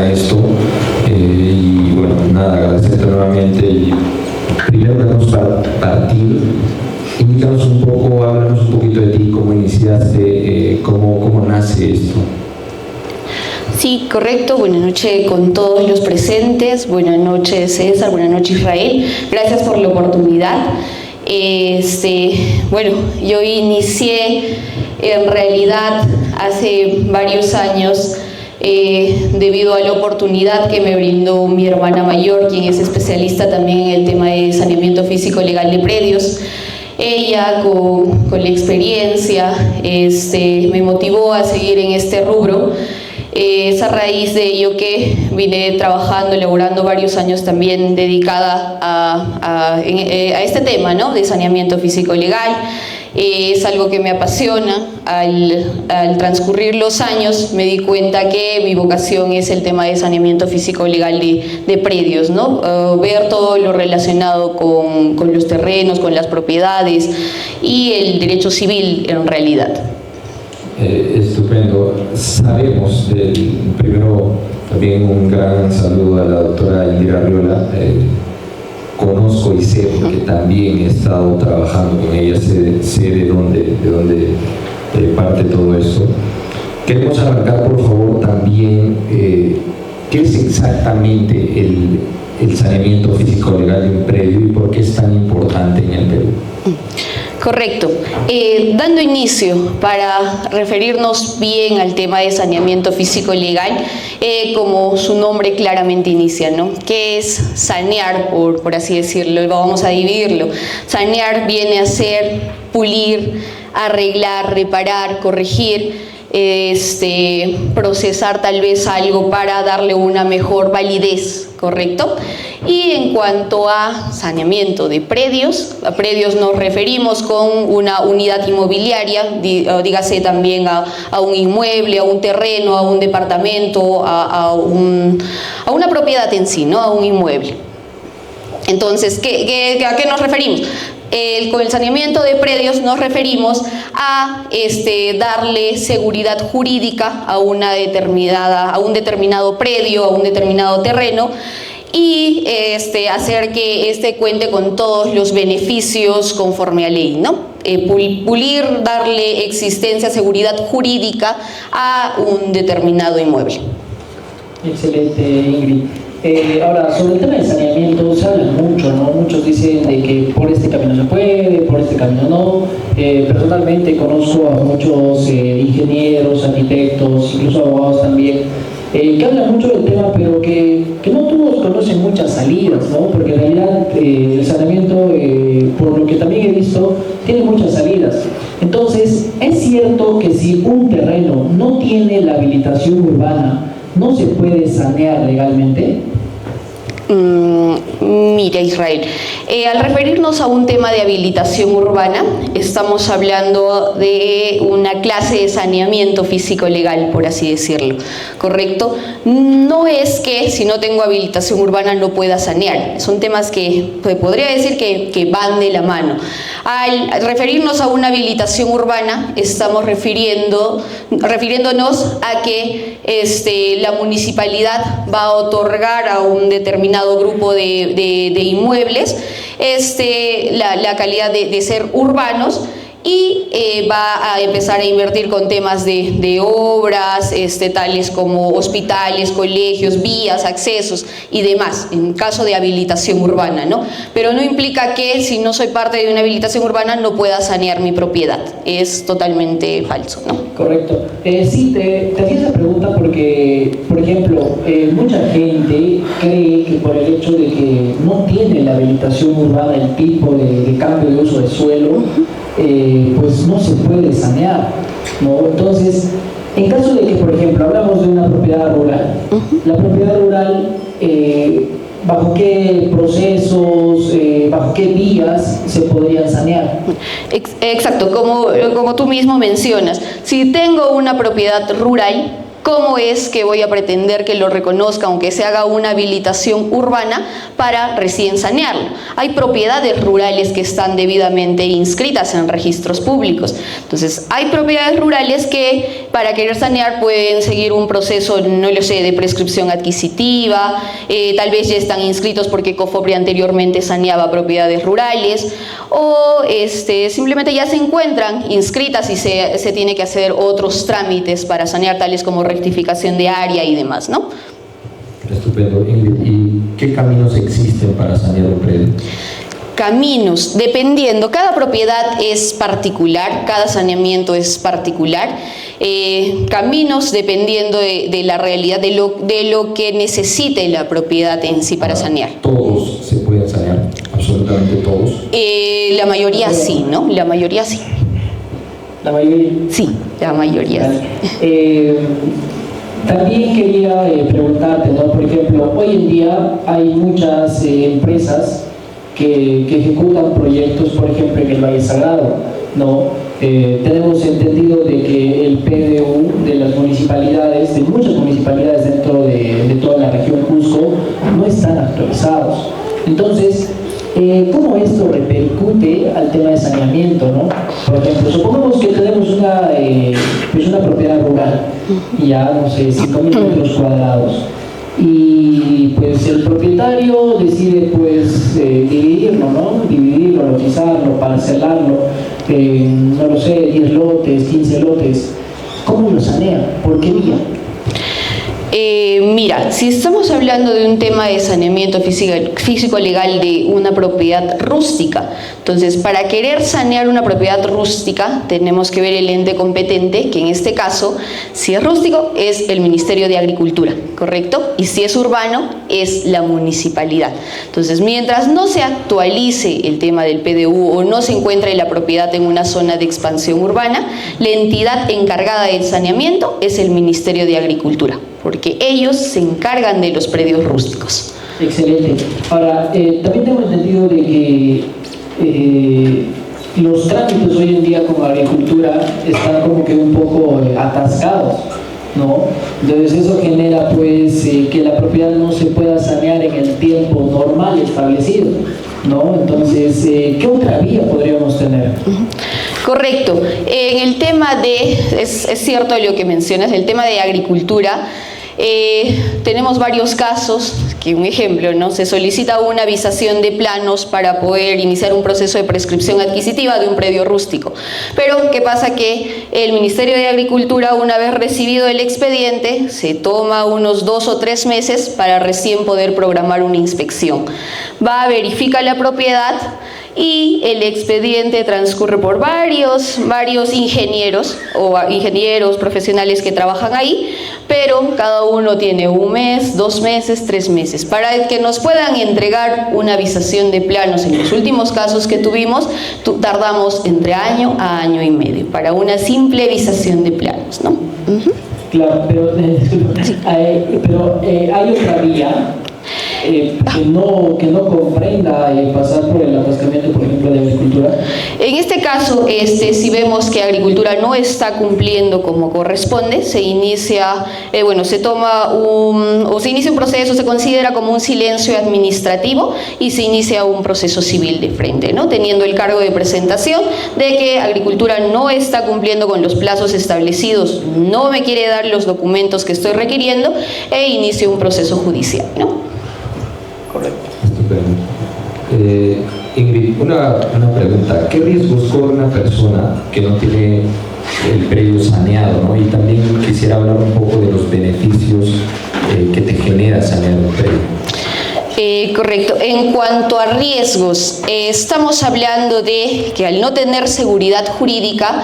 a esto. Y bueno, nada, agradecerte nuevamente. Y primero queremos partir. Indícanos un poco, háblanos un poquito de ti, cómo iniciaste, cómo nace esto. Sí, correcto. Buenas noches con todos los presentes. Buenas noches, César. Buenas noches, Israel. Gracias por la oportunidad. Bueno, yo inicié en realidad hace varios años debido a la oportunidad que me brindó mi hermana mayor, quien es especialista también en el tema de saneamiento físico legal de predios. Ella con la experiencia me motivó a seguir en este rubro. Es a raíz de ello que vine trabajando, elaborando varios años también dedicada a este tema, ¿no?, de saneamiento físico legal. Es algo que me apasiona. Al transcurrir los años me di cuenta que mi vocación es el tema de saneamiento físico legal de predios, ¿no? Ver todo lo relacionado con los terrenos, con las propiedades y el derecho civil en realidad. Estupendo. Sabemos, primero también un gran saludo a la doctora Indira Arriola. Conozco y sé porque también he estado trabajando con ella, sé de dónde parte todo esto. Queremos arrancar, por favor, también qué es exactamente el saneamiento físico legal de un predio y por qué es tan importante en el Perú. Correcto. Dando inicio, para referirnos bien al tema de saneamiento físico legal, como su nombre claramente inicia, ¿no? ¿Qué es sanear, por así decirlo? Vamos a dividirlo. Sanear viene a ser pulir, arreglar, reparar, corregir, procesar tal vez algo para darle una mejor validez, ¿correcto? Y en cuanto a saneamiento de predios, a predios nos referimos con una unidad inmobiliaria, dígase también a un inmueble, a un terreno, a un departamento, a una propiedad en sí, ¿no?, a un inmueble. Entonces, ¿a qué nos referimos? Con el saneamiento de predios nos referimos a darle seguridad jurídica a un determinado predio, a un determinado terreno, y hacer que cuente con todos los beneficios conforme a ley, ¿no? Pulir, darle existencia, seguridad jurídica a un determinado inmueble. Excelente, Ingrid. Ahora, sobre el tema del saneamiento se habla mucho, ¿no? Muchos dicen de que por este camino se puede, por este camino no. Personalmente conozco a muchos ingenieros, arquitectos, incluso abogados también, que hablan mucho del tema, pero que no todos conocen muchas salidas, ¿no? Porque en realidad el saneamiento, por lo que también he visto, tiene muchas salidas. Entonces, es cierto que si un terreno no tiene la habilitación urbana, ¿no se puede sanear legalmente? Mira, Israel, al referirnos a un tema de habilitación urbana, estamos hablando de una clase de saneamiento físico legal, por así decirlo, ¿correcto? No es que si no tengo habilitación urbana no pueda sanear, son temas que podría decir que van de la mano. Al referirnos a una habilitación urbana, estamos refiriéndonos a que la municipalidad va a otorgar a un determinado grupo de inmuebles la calidad de ser urbanos, y va a empezar a invertir con temas de obras tales como hospitales, colegios, vías, accesos y demás, en caso de habilitación urbana, ¿no? Pero no implica que si no soy parte de una habilitación urbana no pueda sanear mi propiedad. Es totalmente falso, ¿no? Correcto. Sí, te hacía esa pregunta porque, por ejemplo, mucha gente cree que por el hecho de que no tiene la habilitación urbana el tipo de cambio de uso de suelo, pues no se puede sanear, ¿no? Entonces, en caso de que, por ejemplo, hablamos de una propiedad rural, la propiedad rural, ¿bajo qué procesos, bajo qué vías se podrían sanear? Exacto, como tú mismo mencionas, si tengo una propiedad rural, ¿cómo es que voy a pretender que lo reconozca, aunque se haga una habilitación urbana, para recién sanearlo? Hay propiedades rurales que están debidamente inscritas en registros públicos. Entonces, hay propiedades rurales que para querer sanear pueden seguir un proceso, no lo sé, de prescripción adquisitiva, tal vez ya están inscritos porque COFOPRI anteriormente saneaba propiedades rurales, o simplemente ya se encuentran inscritas y se tiene que hacer otros trámites para sanear, tales como rectificación de área y demás, ¿no? Estupendo. Ingrid, ¿y qué caminos existen para sanear un predio? Caminos, dependiendo, cada propiedad es particular, cada saneamiento es particular. Caminos dependiendo de la realidad, de lo que necesite la propiedad en sí para sanear. ¿Todos se pueden sanear? ¿Absolutamente todos? La mayoría sí, ¿no? La mayoría sí. ¿La mayoría? Sí, la mayoría sí. También quería preguntarte, ¿no? Por ejemplo, hoy en día hay muchas empresas que ejecutan proyectos, por ejemplo, en el Valle Sagrado, ¿no? Tenemos entendido de que el PDU de las municipalidades, de muchas municipalidades dentro de toda la región Cusco, no están actualizados. Entonces, ¿cómo esto repercute al tema de saneamiento, ¿no? Por ejemplo, supongamos que tenemos una propiedad rural, ya no sé, 5.000 metros cuadrados, y pues el propietario decide pues dividirlo, ¿no? Dividirlo, lotizarlo, parcelarlo, no lo sé, 10 lotes, 15 lotes. ¿Cómo lo sanea? ¿Por qué vía? Mira, si estamos hablando de un tema de saneamiento físico legal de una propiedad rústica, entonces para querer sanear una propiedad rústica tenemos que ver el ente competente, que en este caso, si es rústico, es el Ministerio de Agricultura, ¿correcto? Y si es urbano, es la municipalidad. Entonces, mientras no se actualice el tema del PDU o no se encuentre la propiedad en una zona de expansión urbana, la entidad encargada del saneamiento es el Ministerio de Agricultura, porque ellos se encargan de los predios rústicos. Excelente. Ahora, también tengo entendido de que los trámites hoy en día con agricultura están como que un poco atascados, ¿no? Entonces eso genera pues que la propiedad no se pueda sanear en el tiempo normal establecido, ¿no? Entonces, ¿qué otra vía podríamos tener? Correcto. En el tema es cierto lo que mencionas, el tema de agricultura, tenemos varios casos, que un ejemplo, ¿no? Se solicita una avisación de planos para poder iniciar un proceso de prescripción adquisitiva de un predio rústico. Pero, ¿qué pasa? Que el Ministerio de Agricultura, una vez recibido el expediente, se toma unos 2 o 3 meses para recién poder programar una inspección. Va, verifica la propiedad y el expediente transcurre por varios ingenieros profesionales que trabajan ahí, pero cada uno tiene 1 mes, 2 meses, 3 meses. Para que nos puedan entregar una avisación de planos, en los últimos casos que tuvimos, tardamos entre año a año y medio para una simple avisación de planos, ¿no? Claro, pero hay otra vía que no comprenda pasar por el atascamiento, por ejemplo, de agricultura. En este caso, si vemos que agricultura no está cumpliendo como corresponde, se inicia, se inicia un proceso, se considera como un silencio administrativo y se inicia un proceso civil de frente, ¿no? Teniendo el cargo de presentación de que agricultura no está cumpliendo con los plazos establecidos, no me quiere dar los documentos que estoy requiriendo e inicio un proceso judicial, ¿no? Correcto. Estupendo. Ingrid, una pregunta. ¿Qué riesgos corre una persona que no tiene el predio saneado, ¿no? Y también quisiera hablar un poco de los beneficios que te genera sanear un predio. Correcto. En cuanto a riesgos, estamos hablando de que al no tener seguridad jurídica,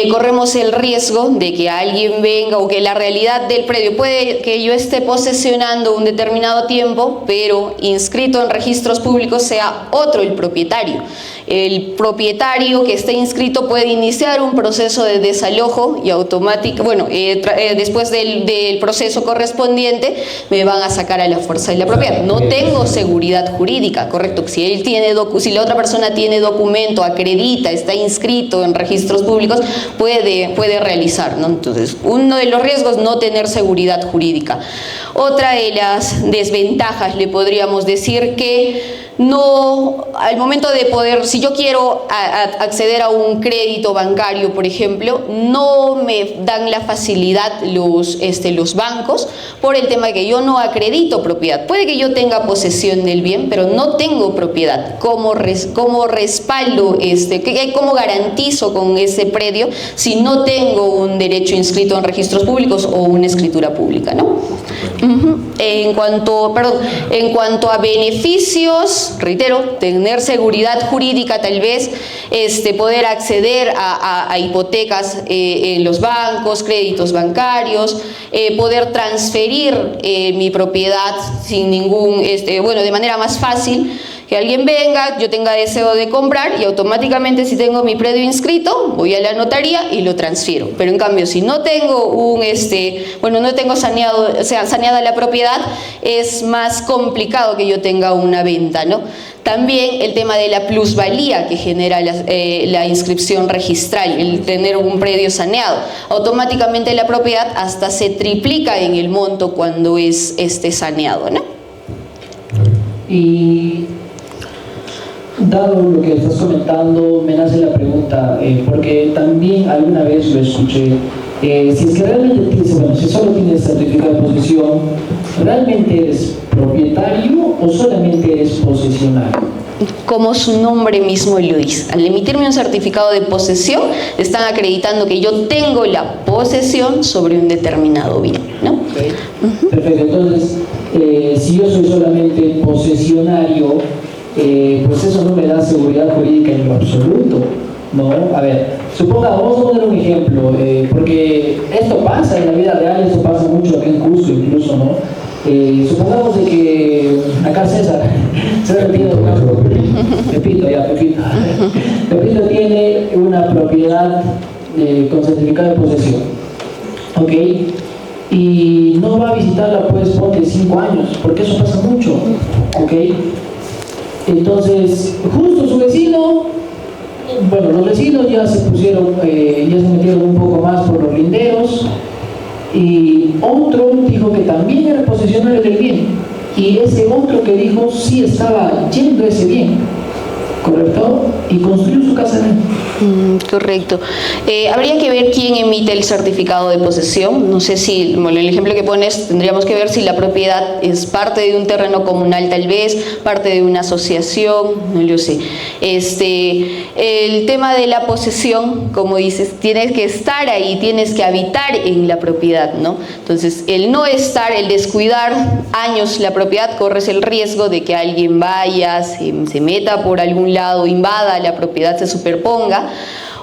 corremos el riesgo de que alguien venga o que la realidad del predio, puede que yo esté posesionando un determinado tiempo, pero inscrito en registros públicos sea otro el propietario. el propietario que esté inscrito puede iniciar un proceso de desalojo y automático, después del proceso correspondiente me van a sacar a la fuerza de la propiedad. No tengo seguridad jurídica, correcto. Si la otra persona tiene documento, acredita, está inscrito en registros públicos, puede realizar, ¿no? Entonces, uno de los riesgos, no tener seguridad jurídica. Otra de las desventajas, le podríamos decir que no, al momento de poder, si yo quiero acceder a un crédito bancario, por ejemplo, no me dan la facilidad los bancos por el tema de que yo no acredito propiedad. Puede que yo tenga posesión del bien, pero no tengo propiedad. ¿Cómo respaldo, cómo garantizo con ese predio si no tengo un derecho inscrito en registros públicos o una escritura pública, ¿no? En cuanto a beneficios, reitero, tener seguridad jurídica, tal vez poder acceder a hipotecas en los bancos, créditos bancarios, poder transferir mi propiedad sin ningún, de manera más fácil. Que alguien venga, yo tenga deseo de comprar y automáticamente, si tengo mi predio inscrito, voy a la notaría y lo transfiero. Pero en cambio, si no tengo no tengo saneada la propiedad, es más complicado que yo tenga una venta, ¿no? También el tema de la plusvalía que genera la inscripción registral, el tener un predio saneado. Automáticamente la propiedad hasta se triplica en el monto cuando es saneado, ¿no? Y dado lo que estás comentando, me nace la pregunta, porque también alguna vez lo escuché, si es que realmente si solo tienes certificado de posesión, ¿realmente eres propietario o solamente eres posesionario? Como su nombre mismo lo dice, al emitirme un certificado de posesión, están acreditando que yo tengo la posesión sobre un determinado bien, ¿no? Okay. Perfecto, entonces, si yo soy solamente posesionario, pues eso no me da seguridad jurídica en lo absoluto, ¿no? A ver, vamos a poner un ejemplo, porque esto pasa en la vida real, esto pasa mucho aquí en Cusco incluso, ¿no? Supongamos de que acá César Pepito tiene una propiedad con certificado de posesión, ¿ok? Y no va a visitarla, pues, ponte 5 años, porque eso pasa mucho, ¿ok? Entonces, justo su vecino, los vecinos ya se metieron un poco más por los linderos, y otro dijo que también era posesionario del bien, y ese otro que dijo sí estaba yendo ese bien, ¿correcto? Y construyó su casa en él. Correcto. Habría que ver quién emite el certificado de posesión. No sé si, el ejemplo que pones, tendríamos que ver si la propiedad es parte de un terreno comunal, tal vez, parte de una asociación, no lo sé. El tema de la posesión, como dices, tienes que estar ahí, tienes que habitar en la propiedad, ¿no? Entonces, el no estar, el descuidar años la propiedad, corres el riesgo de que alguien vaya, se meta por algún lado, invada la propiedad, se superponga,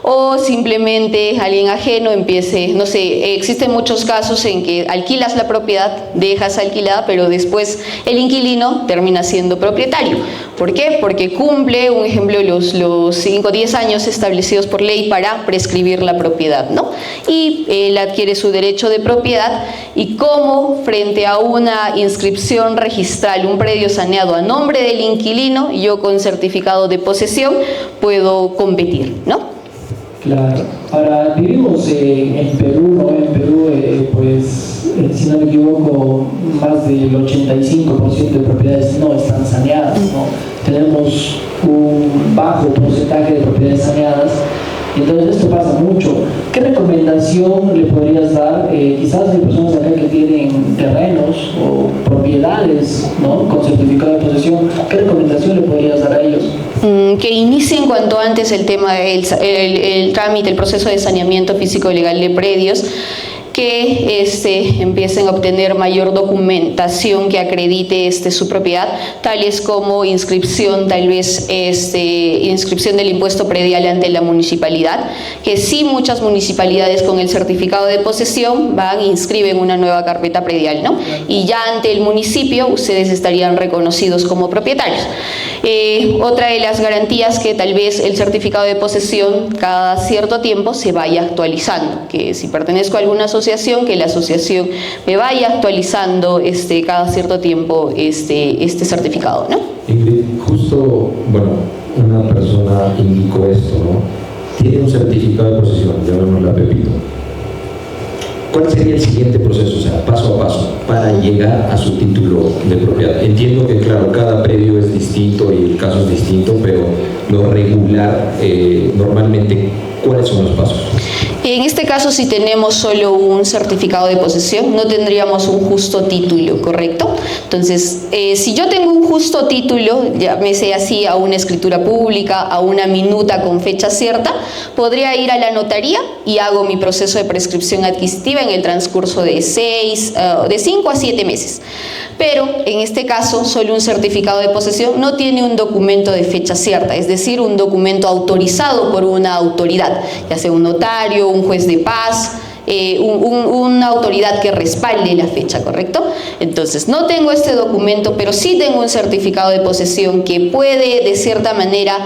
o simplemente alguien ajeno empiece, no sé, existen muchos casos en que alquilas la propiedad, dejas alquilada, pero después el inquilino termina siendo propietario. ¿Por qué? Porque cumple, un ejemplo, los 5 o 10 años establecidos por ley para prescribir la propiedad, ¿no? Y él adquiere su derecho de propiedad, y cómo frente a una inscripción registral, un predio saneado a nombre del inquilino, yo con certificado de posesión puedo competir, ¿no? Claro. Ahora, vivimos en Perú, ¿no? En Perú, si no me equivoco, más del 85% de propiedades no están saneadas, ¿no? Tenemos un bajo porcentaje de propiedades saneadas. Entonces esto pasa mucho. ¿Qué recomendación le podrías dar? Quizás hay personas acá que tienen terrenos o propiedades, ¿no?, con certificado de posesión. ¿Qué recomendación le podrías dar a ellos? Que inicien cuanto antes el tema del el trámite, el proceso de saneamiento físico legal de predios. que empiecen a obtener mayor documentación que acredite su propiedad, tales como inscripción, tal vez inscripción del impuesto predial ante la municipalidad, que sí muchas municipalidades con el certificado de posesión van e inscriben una nueva carpeta predial, ¿no? Y ya ante el municipio ustedes estarían reconocidos como propietarios. Otra de las garantías, que tal vez el certificado de posesión cada cierto tiempo se vaya actualizando, que si pertenezco a alguna asociación, que la asociación me vaya actualizando cada cierto tiempo este certificado, ¿no? Ingrid, justo, bueno, una persona indicó esto, ¿no? Tiene un certificado de posesión, llamémosla Pepito. ¿Cuál sería el siguiente proceso, o sea, paso a paso, para llegar a su título de propiedad? Entiendo que, claro, cada predio es distinto y el caso es distinto, pero lo regular, normalmente, ¿cuáles son los pasos? En este caso, si tenemos solo un certificado de posesión, no tendríamos un justo título, ¿correcto? Entonces, si yo tengo un justo título, llámese así a una escritura pública, a una minuta con fecha cierta, podría ir a la notaría y hago mi proceso de prescripción adquisitiva en el transcurso de 5 a 7 meses. Pero, en este caso, solo un certificado de posesión no tiene un documento de fecha cierta, es decir, un documento autorizado por una autoridad, ya sea un notario, un juez de paz, una autoridad que respalde la fecha, ¿correcto? Entonces, no tengo este documento, pero sí tengo un certificado de posesión que puede, de cierta manera,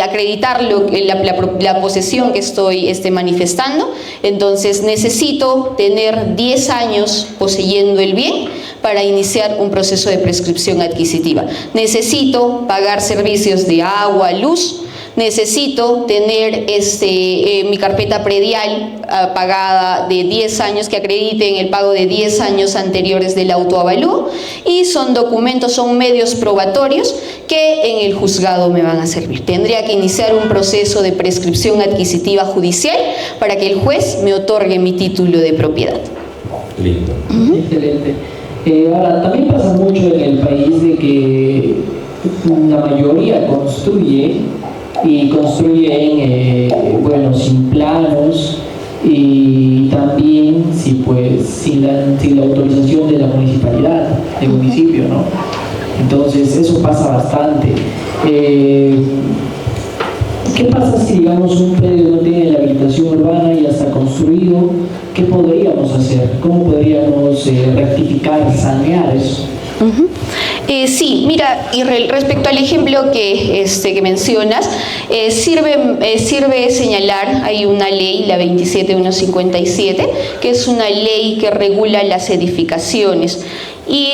acreditar la posesión que estoy manifestando. Entonces, necesito tener 10 años poseyendo el bien para iniciar un proceso de prescripción adquisitiva. Necesito pagar servicios de agua, luz. Necesito tener mi carpeta predial pagada de 10 años, que acrediten el pago de 10 años anteriores del autoavalúo, y son documentos, son medios probatorios que en el juzgado me van a servir. Tendría que iniciar un proceso de prescripción adquisitiva judicial para que el juez me otorgue mi título de propiedad. Lindo. Excelente. Ahora, también pasa mucho en el país de que la mayoría construyen sin planos y también sin la autorización de la municipalidad, del municipio, ¿no? Entonces eso pasa bastante. ¿Qué pasa si, digamos, un predio no tiene la habilitación urbana y ya está construido? ¿Qué podríamos hacer? ¿Cómo podríamos rectificar, sanear eso? Sí, mira, y respecto al ejemplo que mencionas, sirve señalar, hay una ley, la 27157, que es una ley que regula las edificaciones y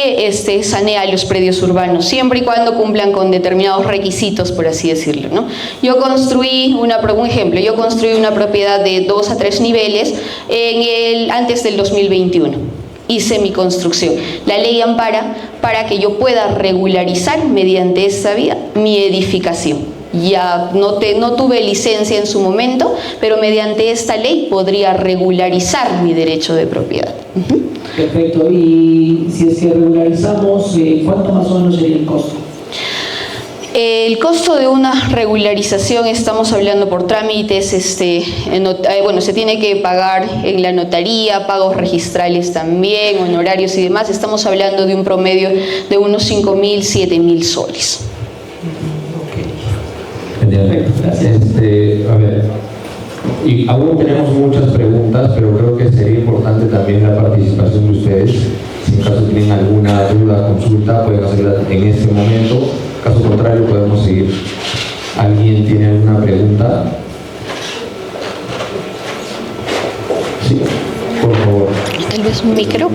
sanea los predios urbanos, siempre y cuando cumplan con determinados requisitos, por así decirlo, ¿no? Yo construí un ejemplo, yo construí una propiedad de 2 a 3 niveles antes del 2021. Hice mi construcción. La ley ampara para que yo pueda regularizar mediante esta vía mi edificación. Ya no tuve licencia en su momento, pero mediante esta ley podría regularizar mi derecho de propiedad. Perfecto. Y si es que regularizamos, ¿cuánto más o menos sería el costo? El costo de una regularización, estamos hablando por trámites, se tiene que pagar en la notaría, pagos registrales también, honorarios y demás. Estamos hablando de un promedio de unos 5.000, 7.000 soles. Genial. A ver, y aún tenemos muchas preguntas, pero creo que sería importante también la participación de ustedes. Si en caso tienen alguna duda, consulta, pueden hacerla en este momento. Caso contrario, podemos seguir. ¿Alguien tiene alguna pregunta? Sí, por favor. Tal vez un micro.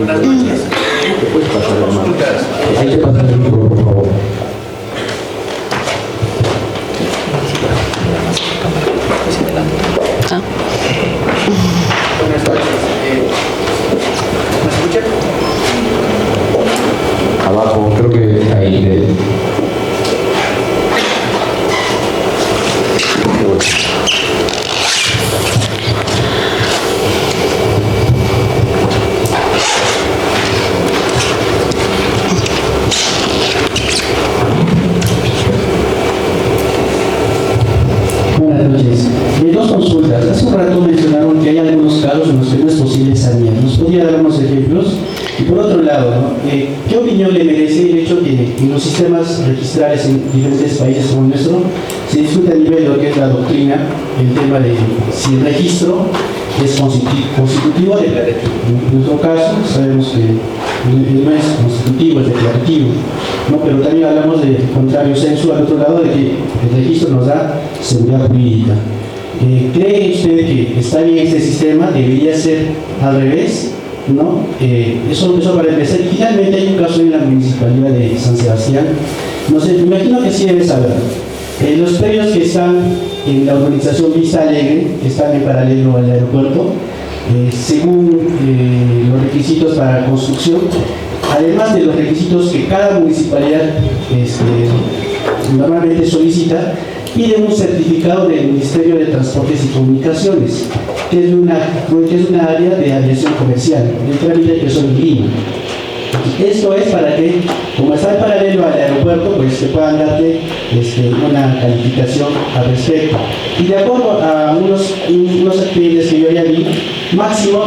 Hay que pasar el micro, por favor. Buenas tardes. ¿Me escuchan? Abajo, creo que ahí. Buenas noches. Dos consultas. Hace un rato mencionaron que hay algunos casos en los que no es posible sanear. ¿Nos podría dar unos ejemplos? Y por otro lado, ¿no? ¿Qué opinión le merece el hecho que en los sistemas registrales en diferentes países como el nuestro se discute a nivel de lo que es la doctrina el tema de si el registro es constitutivo o declarativo? En nuestro caso sabemos que no es constitutivo, es declarativo, ¿no? Pero también hablamos de contrario sensu al otro lado, de que el registro nos da seguridad jurídica. ¿Cree usted que está bien este sistema? ¿Debería ser al revés? ¿No? Eso para empezar. Y finalmente hay un caso en la Municipalidad de San Sebastián. No sé, me imagino que sí debe saber. Los predios que están en la urbanización Vista Alegre, que están en paralelo al aeropuerto, según los requisitos para construcción, además de los requisitos que cada municipalidad normalmente solicita, pide un certificado del Ministerio de Transportes y Comunicaciones, que es una área de aviación comercial, de trámite que son en Lima. Esto es para que, como está en paralelo al aeropuerto, pues se puedan darte una calificación al respecto. Y de acuerdo a unos expedientes que yo ya vi, máximo,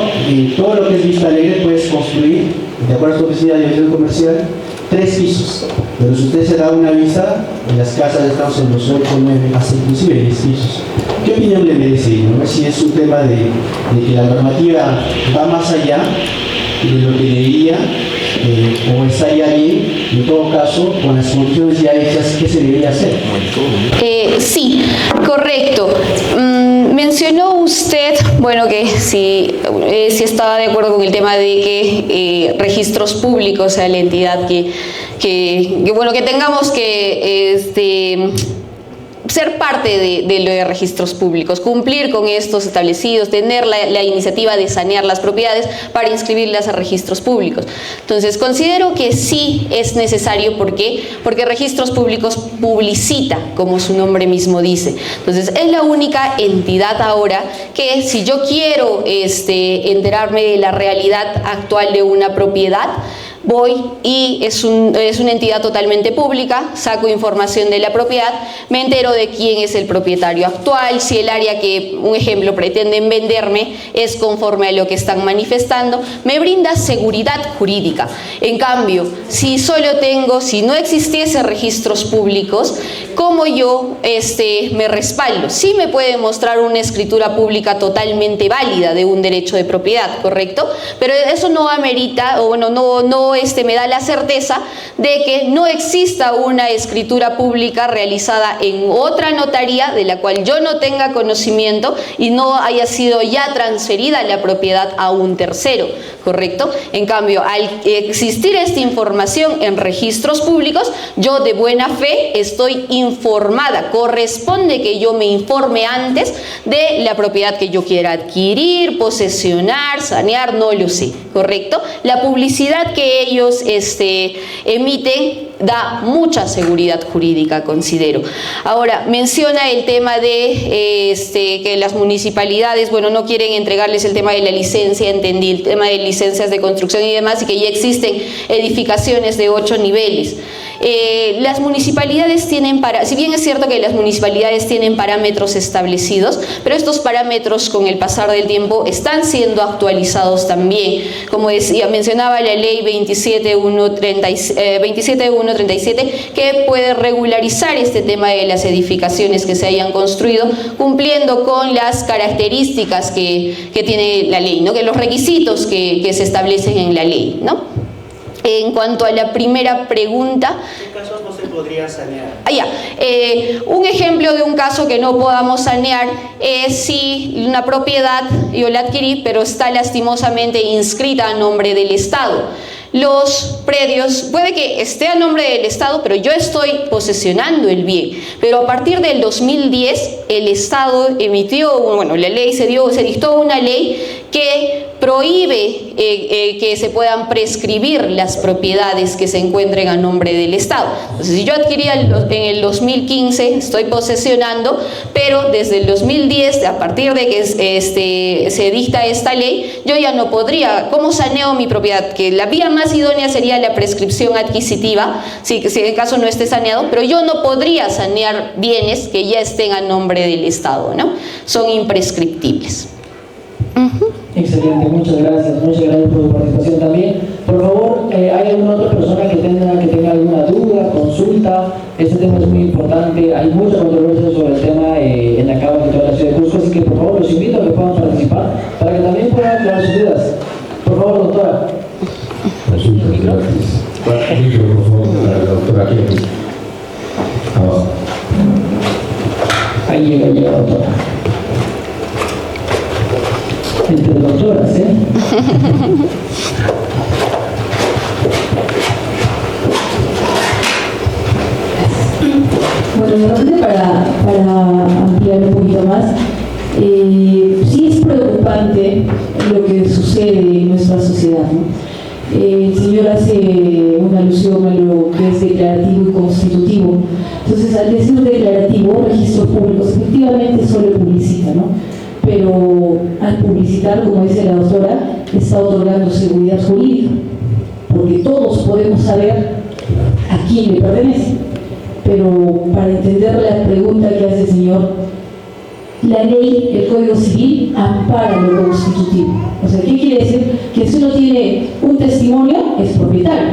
todo lo que es Vista Alegre puedes construir, de acuerdo a su oficina de aviación comercial, 3 pisos. Pero si usted se da una vista, en las casas estamos en los 8, 9, hasta inclusive 10 pisos. ¿Qué opinión le merece? ¿No? Si es un tema de que la normativa va más allá de lo que debería, o está ya bien, en todo caso, con las condiciones ya hechas, ¿qué se debería hacer? Sí, correcto. Mencionó usted, bueno, que si estaba de acuerdo con el tema de que registros públicos sea la entidad que tengamos que ser parte de lo de registros públicos, cumplir con estos establecidos, tener la iniciativa de sanear las propiedades para inscribirlas a registros públicos. Entonces, considero que sí es necesario. ¿Por qué? Porque registros públicos publicita, como su nombre mismo dice. Entonces, es la única entidad ahora que, si yo quiero enterarme de la realidad actual de una propiedad, voy y es una entidad totalmente pública, saco información de la propiedad, me entero de quién es el propietario actual, si el área que, un ejemplo, pretenden venderme es conforme a lo que están manifestando, me brinda seguridad jurídica. En cambio, si no existiese registros públicos, ¿cómo yo me respaldo? Sí me puede mostrar una escritura pública totalmente válida de un derecho de propiedad, ¿correcto? Pero eso no amerita, o bueno, no me da la certeza de que no exista una escritura pública realizada en otra notaría de la cual yo no tenga conocimiento y no haya sido ya transferida la propiedad a un tercero, ¿correcto? En cambio, al existir esta información en registros públicos, yo de buena fe estoy informada. Corresponde que yo me informe antes de la propiedad que yo quiera adquirir, posesionar, sanear, no lo sé, ¿correcto? La publicidad que ellos emiten da mucha seguridad jurídica, considero. Ahora, menciona el tema de que las municipalidades, bueno, no quieren entregarles el tema de la licencia, entendí, el tema de licencias de construcción y demás, y que ya existen edificaciones de 8 niveles. Las municipalidades tienen, si bien es cierto que las municipalidades tienen parámetros establecidos, pero estos parámetros con el pasar del tiempo están siendo actualizados también. Como decía, mencionaba la ley 27137, que puede regularizar este tema de las edificaciones que se hayan construido, cumpliendo con las características que tiene la ley, ¿no? Que los requisitos que se establecen en la ley, ¿no? En cuanto a la primera pregunta, ¿qué casos no se podría sanear? Un ejemplo de un caso que no podamos sanear es si una propiedad yo la adquirí, pero está lastimosamente inscrita a nombre del Estado. Los predios, puede que esté a nombre del Estado, pero yo estoy posesionando el bien. Pero a partir del 2010, el Estado emitió, bueno, la ley se dictó una ley que prohíbe que se puedan prescribir las propiedades que se encuentren a nombre del Estado. Entonces, si yo adquiría en el 2015, estoy posesionando, pero desde el 2010, a partir de que se dicta esta ley, yo ya no podría. ¿Cómo saneo mi propiedad? Que la vía más idónea sería la prescripción adquisitiva, si en caso no esté saneado, pero yo no podría sanear bienes que ya estén a nombre del Estado, ¿no? Son imprescriptibles. Excelente, muchas gracias por tu participación también. Por favor, ¿hay alguna otra persona que tenga alguna duda, consulta? Este tema es muy importante, hay mucha controversia sobre el tema en la Cámara de la Ciudad de Cusco, así que por favor los invito a que puedan participar para que también puedan aclarar sus dudas. Por favor, doctora. Consultas gratis. Micrófono para la doctora Kelly. Abajo. Ahí llega la doctora. Entre doctoras, Bueno, realmente para ampliar un poquito más, sí es preocupante lo que sucede en nuestra sociedad, ¿no? El señor hace una alusión a lo que es declarativo y constitutivo. Entonces, al decir declarativo, registros públicos efectivamente solo publicita, ¿no? Pero al publicitar, como dice la doctora, está otorgando seguridad jurídica, porque todos podemos saber a quién le pertenece. Pero para entender la pregunta que hace el señor, la ley, el Código Civil, ampara lo constitutivo. O sea, ¿qué quiere decir? Que si uno tiene un testimonio, es propietario.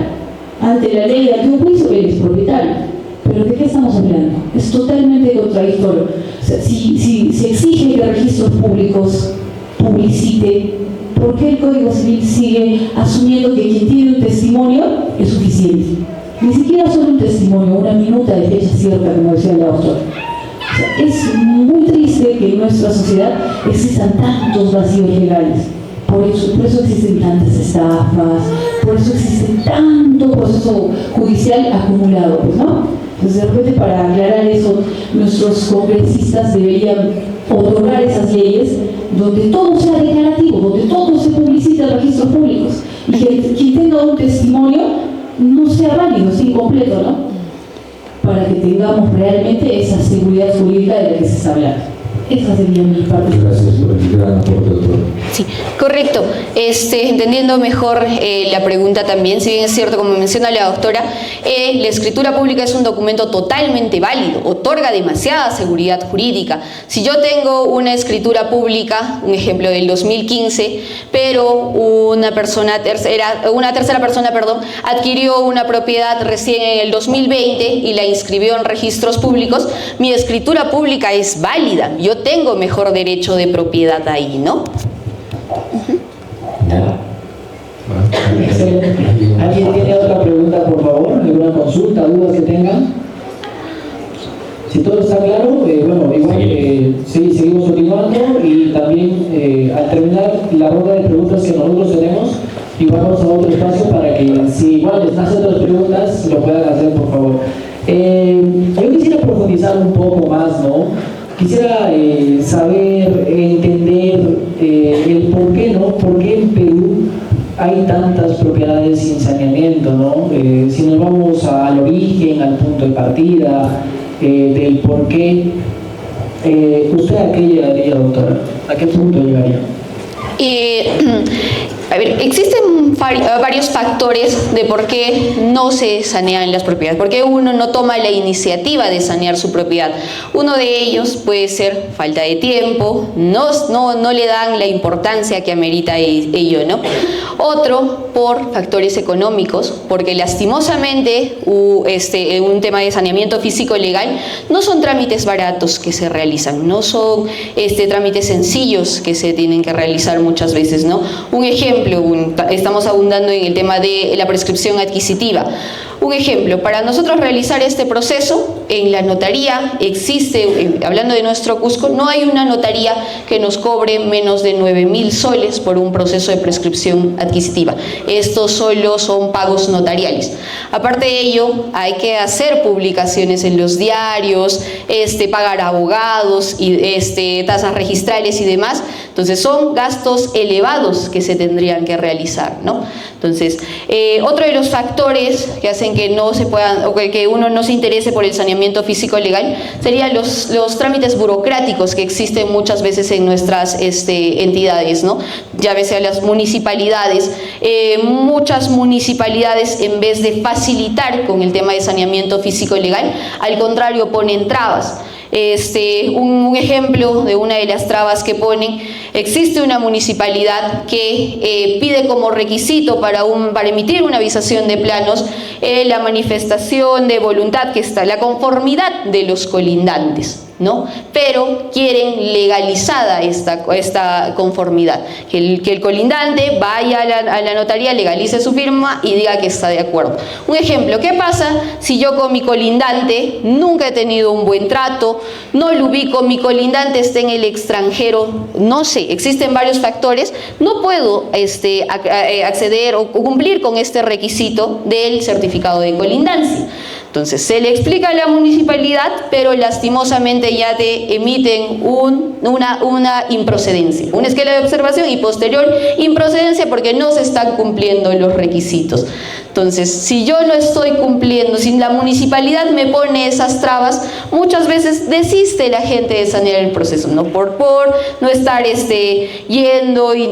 Ante la ley, ante un juicio, él es propietario. ¿Pero de qué estamos hablando? Es totalmente contradictorio. O sea, si se exige que registros públicos publicite, ¿por qué el Código Civil sigue asumiendo que quien tiene un testimonio es suficiente? Ni siquiera solo un testimonio, una minuta de fecha cierta, como decía la doctora. O sea, es muy triste que en nuestra sociedad existan tantos vacíos legales. Por eso existen tantas estafas, por eso existe tanto proceso judicial acumulado, pues, ¿no? Entonces, de repente, para aclarar eso, nuestros congresistas deberían otorgar esas leyes donde todo sea declarativo, donde todo se publicite en registros públicos, y que quien tenga un testimonio no sea válido, es incompleto, ¿no? Para que tengamos realmente esa seguridad jurídica de la que se está hablando. Esa sería mi parte. Gracias por el gran aporte, doctor. Sí, correcto. Entendiendo mejor la pregunta también, si bien es cierto, como menciona la doctora, la escritura pública es un documento totalmente válido, otorga demasiada seguridad jurídica. Si yo tengo una escritura pública, un ejemplo del 2015, pero una tercera persona, adquirió una propiedad recién en el 2020 y la inscribió en registros públicos, mi escritura pública es válida. Yo tengo mejor derecho de propiedad ahí, ¿no? ¿Alguien tiene otra pregunta, por favor? ¿Alguna consulta, dudas que tengan? Si todo está claro, bueno, igual seguimos continuando y también al terminar la ronda de preguntas que nosotros tenemos, igual vamos a otro espacio para que si igual les hacen otras preguntas, lo puedan hacer, por favor. Yo quisiera profundizar un poco más, ¿no? Quisiera saber, entender el por qué, ¿no? ¿Por qué en Perú hay tantas propiedades sin saneamiento, ¿no? Si nos vamos al origen, al punto de partida, del por qué, ¿usted a qué llegaría, doctora? ¿A qué punto llegaría? A ver, existen varios factores de por qué no se sanean las propiedades, por qué uno no toma la iniciativa de sanear su propiedad. Uno de ellos puede ser falta de tiempo, no le dan la importancia que amerita ello, ¿no? Otro, por factores económicos, porque lastimosamente un tema de saneamiento físico legal no son trámites baratos que se realizan, no son trámites sencillos que se tienen que realizar muchas veces, ¿no? Un ejemplo, estamos abundando en el tema de la prescripción adquisitiva. Un ejemplo, para nosotros realizar este proceso, en la notaría existe, hablando de nuestro Cusco, no hay una notaría que nos cobre menos de 9.000 soles por un proceso de prescripción adquisitiva. Estos solo son pagos notariales. Aparte de ello, hay que hacer publicaciones en los diarios, pagar abogados, y tasas registrales y demás. Entonces, son gastos elevados que se tendrían que realizar, ¿no? Entonces, otro de los factores que hacen que no se puedan, o que uno no se interese por el saneamiento físico legal, serían los trámites burocráticos que existen muchas veces en nuestras entidades, ¿no? Ya sea las municipalidades, muchas municipalidades, en vez de facilitar con el tema de saneamiento físico legal, al contrario, ponen trabas. Un ejemplo de una de las trabas que ponen: existe una municipalidad que pide como requisito para emitir una avisación de planos la manifestación de voluntad, que está la conformidad de los colindantes, ¿no? Pero quieren legalizada esta conformidad, que el colindante vaya a la notaría, legalice su firma y diga que está de acuerdo. Un ejemplo: ¿qué pasa si yo con mi colindante nunca he tenido un buen trato, no lo ubico, mi colindante está en el extranjero, no sé, existen varios factores, no puedo acceder o cumplir con este requisito del certificado de colindancia? Entonces se le explica a la municipalidad, pero lastimosamente ya te emiten una improcedencia, una esquela de observación y posterior improcedencia, porque no se están cumpliendo los requisitos. Entonces, si yo no estoy cumpliendo, si la municipalidad me pone esas trabas, muchas veces desiste la gente de sanear el proceso, ¿no? Por no estar yendo y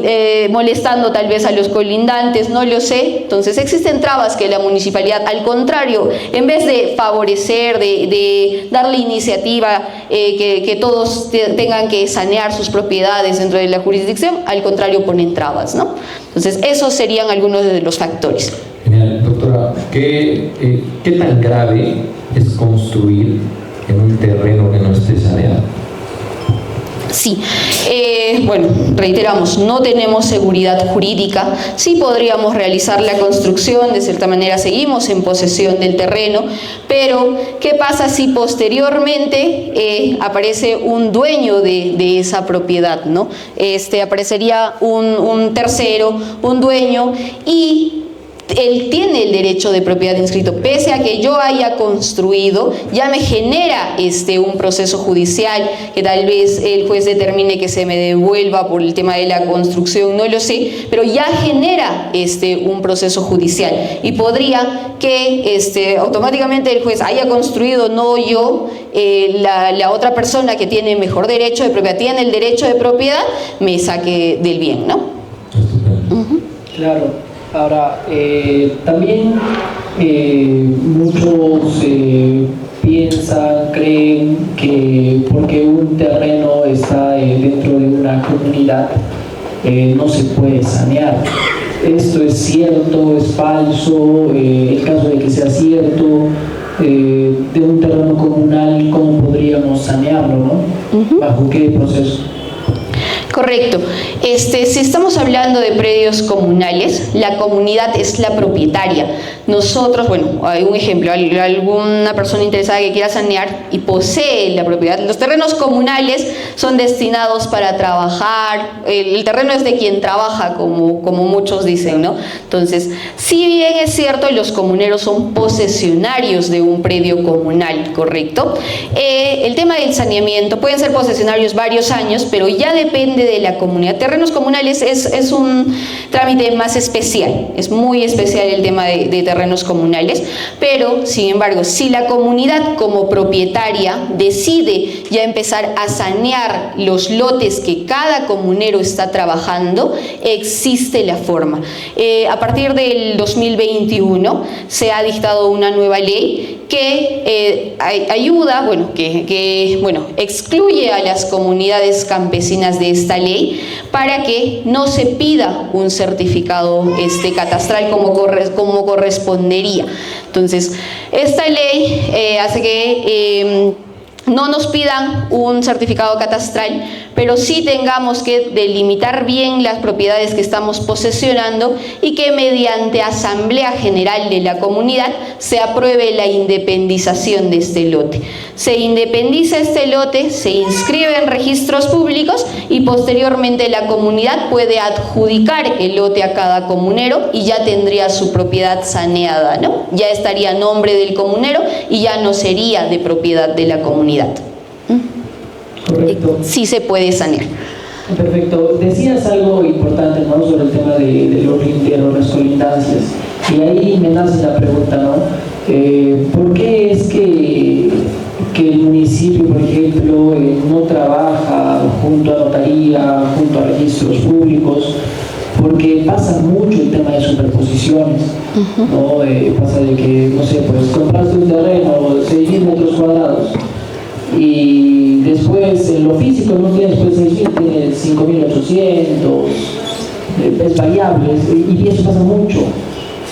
molestando tal vez a los colindantes, no lo sé. Entonces existen trabas que la municipalidad, al contrario, en vez de favorecer, de darle iniciativa, que todos tengan que sanear sus propiedades dentro de la jurisdicción, al contrario ponen trabas, ¿no? Entonces esos serían algunos de los factores. Genial, doctora. ¿Qué tan grave es construir en un terreno que no esté saneado? Sí, bueno, reiteramos, no tenemos seguridad jurídica. Sí podríamos realizar la construcción, de cierta manera seguimos en posesión del terreno, pero ¿qué pasa si posteriormente aparece un dueño de esa propiedad, ¿no? Aparecería un tercero, un dueño, y él tiene el derecho de propiedad inscrito, pese a que yo haya construido, ya me genera un proceso judicial, que tal vez el juez determine que se me devuelva por el tema de la construcción, no lo sé, pero ya genera un proceso judicial, y podría que automáticamente el juez haya construido, no yo, la otra persona que tiene mejor derecho de propiedad, tiene el derecho de propiedad, me saque del bien, ¿no? Claro. Ahora, también muchos piensan, creen que porque un terreno está dentro de una comunidad no se puede sanear. ¿Esto es cierto? ¿Es falso? El caso de que sea cierto, de un terreno comunal, ¿cómo podríamos sanearlo, no? ¿Bajo qué proceso? Correcto. Si estamos hablando de predios comunales, la comunidad es la propietaria. Nosotros, bueno, hay un ejemplo, alguna persona interesada que quiera sanear y posee la propiedad. Los terrenos comunales son destinados para trabajar, el terreno es de quien trabaja, como muchos dicen, ¿no? Entonces, si bien es cierto, los comuneros son posesionarios de un predio comunal, ¿correcto? El tema del saneamiento, pueden ser posesionarios varios años, pero ya depende de la comunidad. Terrenos comunales es un trámite más especial, es muy especial el tema de terrenos comunales, pero sin embargo, si la comunidad como propietaria decide ya empezar a sanear los lotes que cada comunero está trabajando, existe la forma. A partir del 2021 se ha dictado una nueva ley que ayuda, que excluye a las comunidades campesinas de esta ley para que no se pida un certificado catastral como correspondería. Entonces, esta ley hace que no nos pidan un certificado catastral, pero sí tengamos que delimitar bien las propiedades que estamos posesionando y que mediante asamblea general de la comunidad se apruebe la independización de este lote. Se independiza este lote, se inscribe en registros públicos y posteriormente la comunidad puede adjudicar el lote a cada comunero y ya tendría su propiedad saneada, ¿no? Ya estaría a nombre del comunero y ya no sería de propiedad de la comunidad. Correcto. Sí se puede sanear. Perfecto. Decías algo importante, ¿no?, sobre el tema de los linderos, las colindancias. Y ahí me nace la pregunta, ¿no? ¿Por qué es que el municipio, por ejemplo, no trabaja junto a notaría, junto a registros públicos? Porque pasa mucho el tema de superposiciones, ¿no? Pasa de que, no sé, pues compraste un terreno, 6.000 metros cuadrados, y después en lo físico no tiene después 6.000, tiene 5.800, es variable, y eso pasa mucho.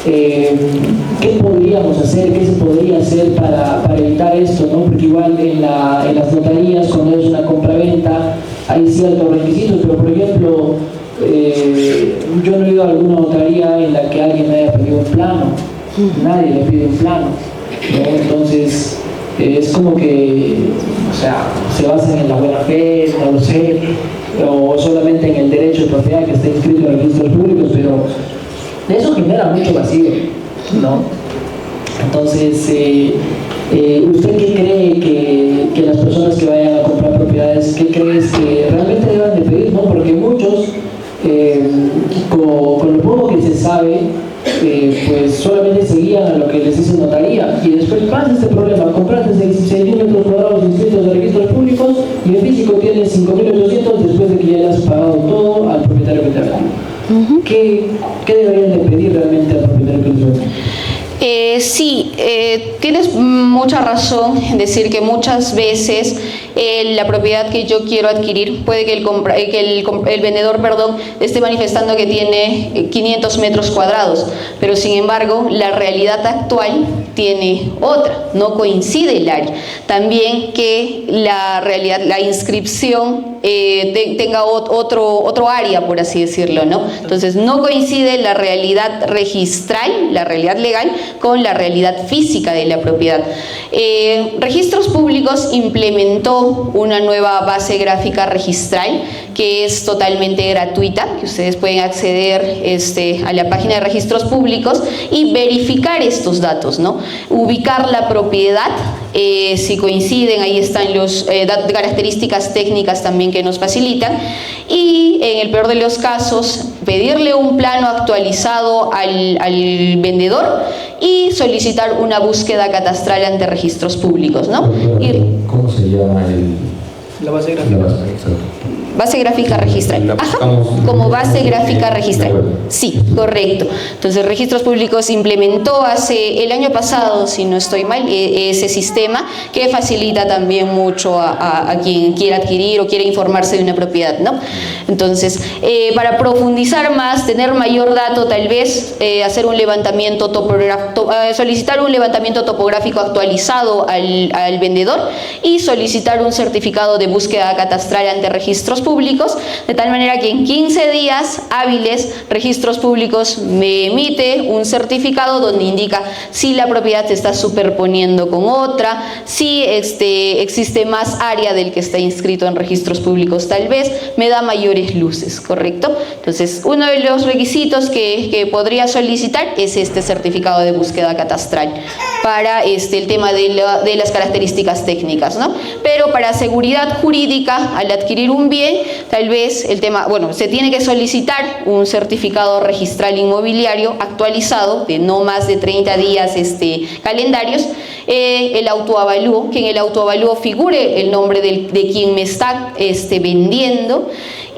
¿Qué podríamos hacer? ¿Qué se podría hacer para evitar esto, ¿no? Porque igual en las notarías, cuando es una compraventa, hay ciertos requisitos, pero por ejemplo, yo no he ido a alguna notaría en la que alguien me haya pedido un plano. Nadie le pide un plano, ¿no? Entonces es como que, o sea, se basan en la buena fe, no lo sé, o solamente en el derecho de propiedad que está inscrito en registros públicos, pero eso genera mucho vacío, ¿no? Entonces, ¿usted qué cree que las personas que vayan a comprar propiedades, qué crees que realmente deban de pedir, ¿no? Porque muchos, con lo poco que se sabe, pues solamente seguían a lo que les dice notaría, y después pasa este problema: compraste 6.000 metros cuadrados inscritos en registros públicos y en físico tienes 5.800 después de que ya le has pagado todo al propietario que te ha dado. ¿Qué deberían de pedir realmente al propietario que les vende? Sí, tienes mucha razón en decir que muchas veces la propiedad que yo quiero adquirir, puede que el vendedor esté manifestando que tiene 500 metros cuadrados, pero sin embargo la realidad actual tiene otra, no coincide el área. También que la realidad, la inscripción tenga otro área, por así decirlo, ¿no? Entonces no coincide la realidad registral, la realidad legal, con la realidad física de la propiedad. Registros Públicos implementó una nueva base gráfica registral que es totalmente gratuita, que ustedes pueden acceder a la página de Registros Públicos y verificar estos datos, ¿no? Ubicar la propiedad, si coinciden, ahí están las características técnicas también que nos facilitan, y en el peor de los casos pedirle un plano actualizado al vendedor y solicitar una búsqueda catastral ante Registros Públicos, ¿no? ¿Cómo se llama la base gráfica? Base gráfica registral. Ajá, como base gráfica registral. Sí, correcto. Entonces, Registros Públicos implementó el año pasado, si no estoy mal, ese sistema que facilita también mucho a quien quiera adquirir o quiere informarse de una propiedad, ¿no? Entonces, para profundizar más, tener mayor dato, tal vez hacer un levantamiento solicitar un levantamiento topográfico actualizado al vendedor y solicitar un certificado de búsqueda catastral ante Registros Públicos, de tal manera que en 15 días hábiles Registros Públicos me emite un certificado donde indica si la propiedad se está superponiendo con otra, si existe más área del que está inscrito en Registros Públicos, tal vez me da mayores luces, ¿correcto? Entonces, uno de los requisitos que podría solicitar es este certificado de búsqueda catastral para el tema de las características técnicas, ¿no? Pero para seguridad jurídica, al adquirir un bien, tal vez se tiene que solicitar un certificado registral inmobiliario actualizado de no más de 30 días calendarios, el autoavalúo, que en el autoavalúo figure el nombre de quien me está vendiendo,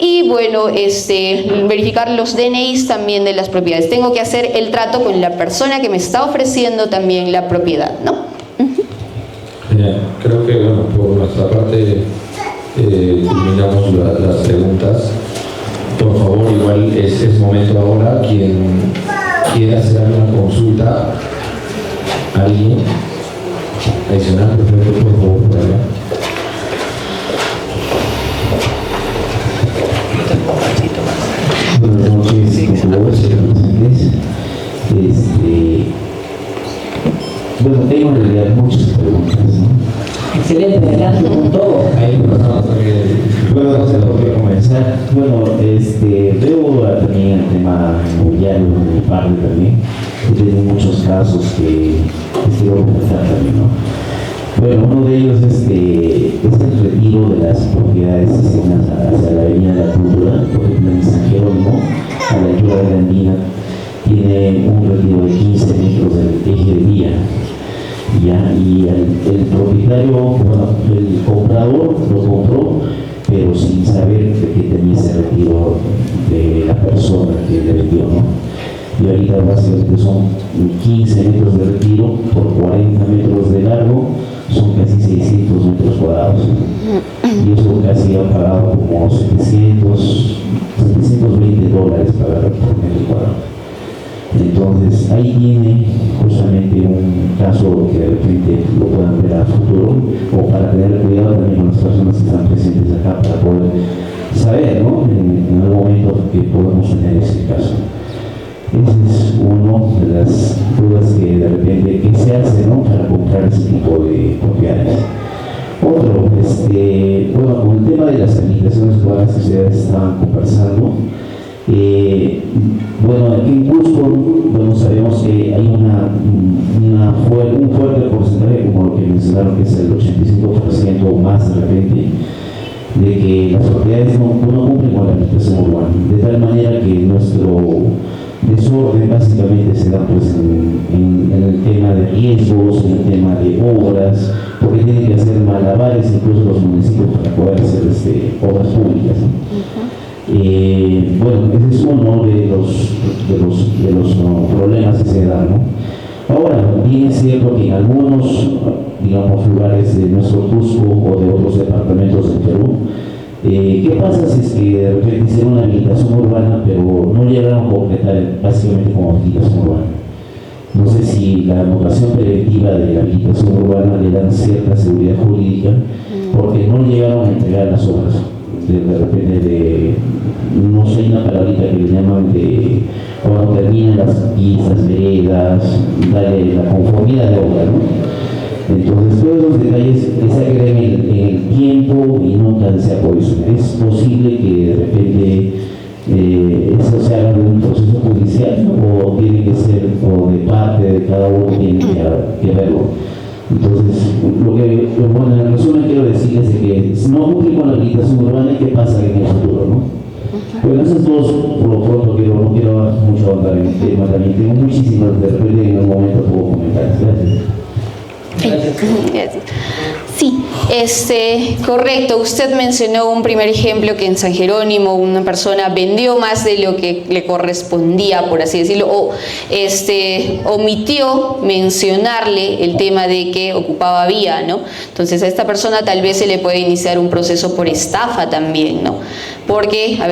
y bueno, verificar los DNIs también de las propiedades. Tengo que hacer el trato con la persona que me está ofreciendo también la propiedad, ¿no? Bien, creo que por nuestra parte terminamos las preguntas. Por favor, igual es momento ahora, quien quiera hacer alguna consulta, alguien adicional, perfecto, por favor, por allá. Buenas noches, por favor, señor presidente. Bueno, tengo en realidad muchas preguntas, ¿no? Excelente, adelante con todo. Bueno, voy a comenzar. Bueno, veo también el tema inmobiliario de mi parte también. He tenido muchos casos que quiero comentar también, ¿no? Bueno, uno de ellos es el retiro de las propiedades hacia la avenida de la Cultura, por ejemplo, en San Jerónimo, a la altura de la Andina, tiene un retiro de 15 metros del eje de vía. ¿Ya? Y el propietario, bueno, el comprador lo compró, pero sin saber que tenía ese retiro de la persona que le vendió, ¿no? Y ahorita básicamente son 15 metros de retiro por 40 metros de largo, son casi 600 metros cuadrados. Y eso casi ha pagado como $720 para por metro cuadrado. Entonces, ahí viene justamente un caso que de repente lo puedan ver a futuro, o para tener cuidado también con las personas que están presentes acá, para poder saber, ¿no?, en algún momento que podemos tener ese caso. Esa es una de las dudas que de repente que se hace, ¿no?, para comprar ese tipo de propiedades. Otro, bueno, con el tema de las habilitaciones urbanas que ustedes estaban conversando, bueno, aquí en Cusco, bueno, sabemos que hay un fuerte porcentaje, como lo que mencionaron, que es el 85% o más de repente, de que las propiedades no cumplen con la habilitación urbana, de tal manera que nuestro desorden básicamente se da pues en el tema de riesgos, en el tema de obras, porque tienen que hacer malabares incluso los municipios para poder hacer obras públicas, ¿no? Bueno, ese es uno de los problemas que se dan, ¿no? Ahora, bien es cierto que en algunos, digamos, lugares de nuestro Cusco o de otros departamentos del Perú, ¿qué pasa si es que de repente hicieron una habilitación urbana, pero no llegaron a completar básicamente como habilitación urbana? No sé si la anotación preventiva de la habilitación urbana le dan cierta seguridad jurídica, porque no llegaron a entregar las obras. De repente, no sé, una palabrita que le llaman de cuando terminan las pistas, veredas, darle la conformidad de obra, ¿no? Entonces, todos los detalles les agregan en el tiempo y nunca se apoyan. Es posible que de repente eso se haga de un proceso judicial, ¿no?, o tiene que ser, o de parte de cada uno tiene que verlo. Entonces, bueno, en resumen quiero decirles que si no cumple con la habilitación urbana, ¿qué pasa en el futuro, no? Bueno, esos dos, por lo pronto, no quiero mucho ahondar en el tema, también tengo muchísimas, de repente en un momento puedo comentar. Gracias. Sí, correcto. Usted mencionó un primer ejemplo que en San Jerónimo una persona vendió más de lo que le correspondía, por así decirlo, o omitió mencionarle el tema de que ocupaba vía, ¿no? Entonces a esta persona tal vez se le puede iniciar un proceso por estafa también, ¿no? Porque ha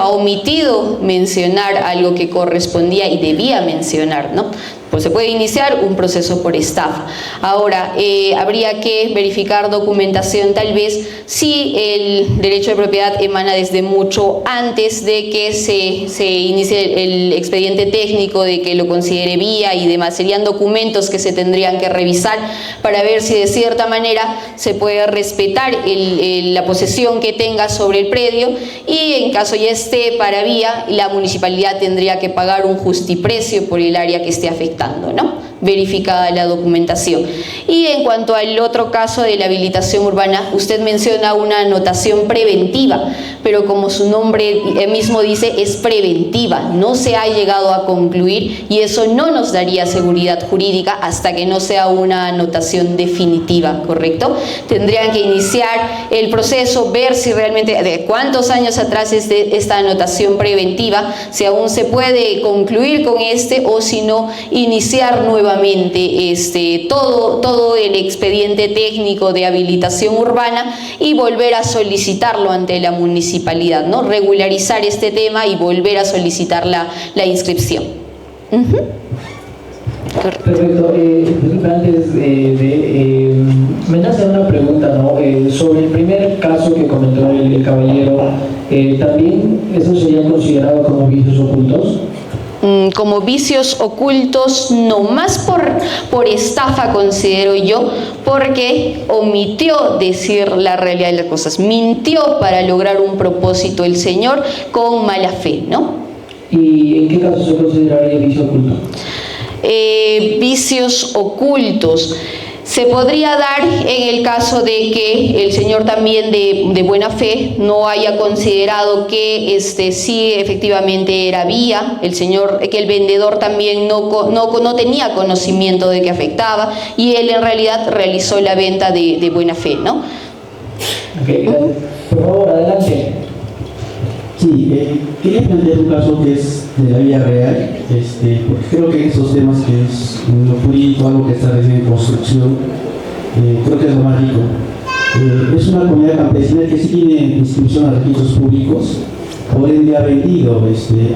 omitido mencionar algo que correspondía y debía mencionar, ¿no? Pues se puede iniciar un proceso por estafa. Ahora, habría que verificar documentación tal vez si el derecho de propiedad emana desde mucho antes de que se inicie el expediente técnico, de que lo considere vía y demás. Serían documentos que se tendrían que revisar para ver si de cierta manera se puede respetar la posesión que tenga sobre el predio, y en caso ya esté para vía, la municipalidad tendría que pagar un justiprecio por el área que esté afectando, ¿no? Verificada la documentación. Y en cuanto al otro caso de la habilitación urbana, usted menciona una anotación preventiva, pero como su nombre mismo dice, es preventiva, no se ha llegado a concluir, y eso no nos daría seguridad jurídica hasta que no sea una anotación definitiva, ¿correcto? Tendrían que iniciar el proceso, ver si realmente, de cuántos años atrás es esta anotación preventiva, si aún se puede concluir con o si no, iniciar nuevamente todo el expediente técnico de habilitación urbana y volver a solicitarlo ante la municipalidad, ¿no? Regularizar este tema y volver a solicitar la inscripción. Perfecto. Antes me nace una pregunta, ¿no? Sobre el primer caso que comentó el caballero, ¿también eso sería considerado como vicios ocultos? Como vicios ocultos, no, más por estafa, considero yo, porque omitió decir la realidad de las cosas, mintió para lograr un propósito el señor con mala fe, ¿no? ¿Y en qué caso se consideraría vicio oculto? Vicios ocultos se podría dar en el caso de que el señor también de buena fe no haya considerado que sí efectivamente era vía, el señor, que el vendedor también no tenía conocimiento de que afectaba, y él en realidad realizó la venta de buena fe, ¿no? Ok, gracias. Por favor, adelante. Sí, quería plantear un caso que es de la vida real, porque creo que en estos temas que es lo jurídico, algo que está recién en construcción, creo que es lo más rico. Es una comunidad campesina que sí tiene inscripción a registros públicos, por ende ha vendido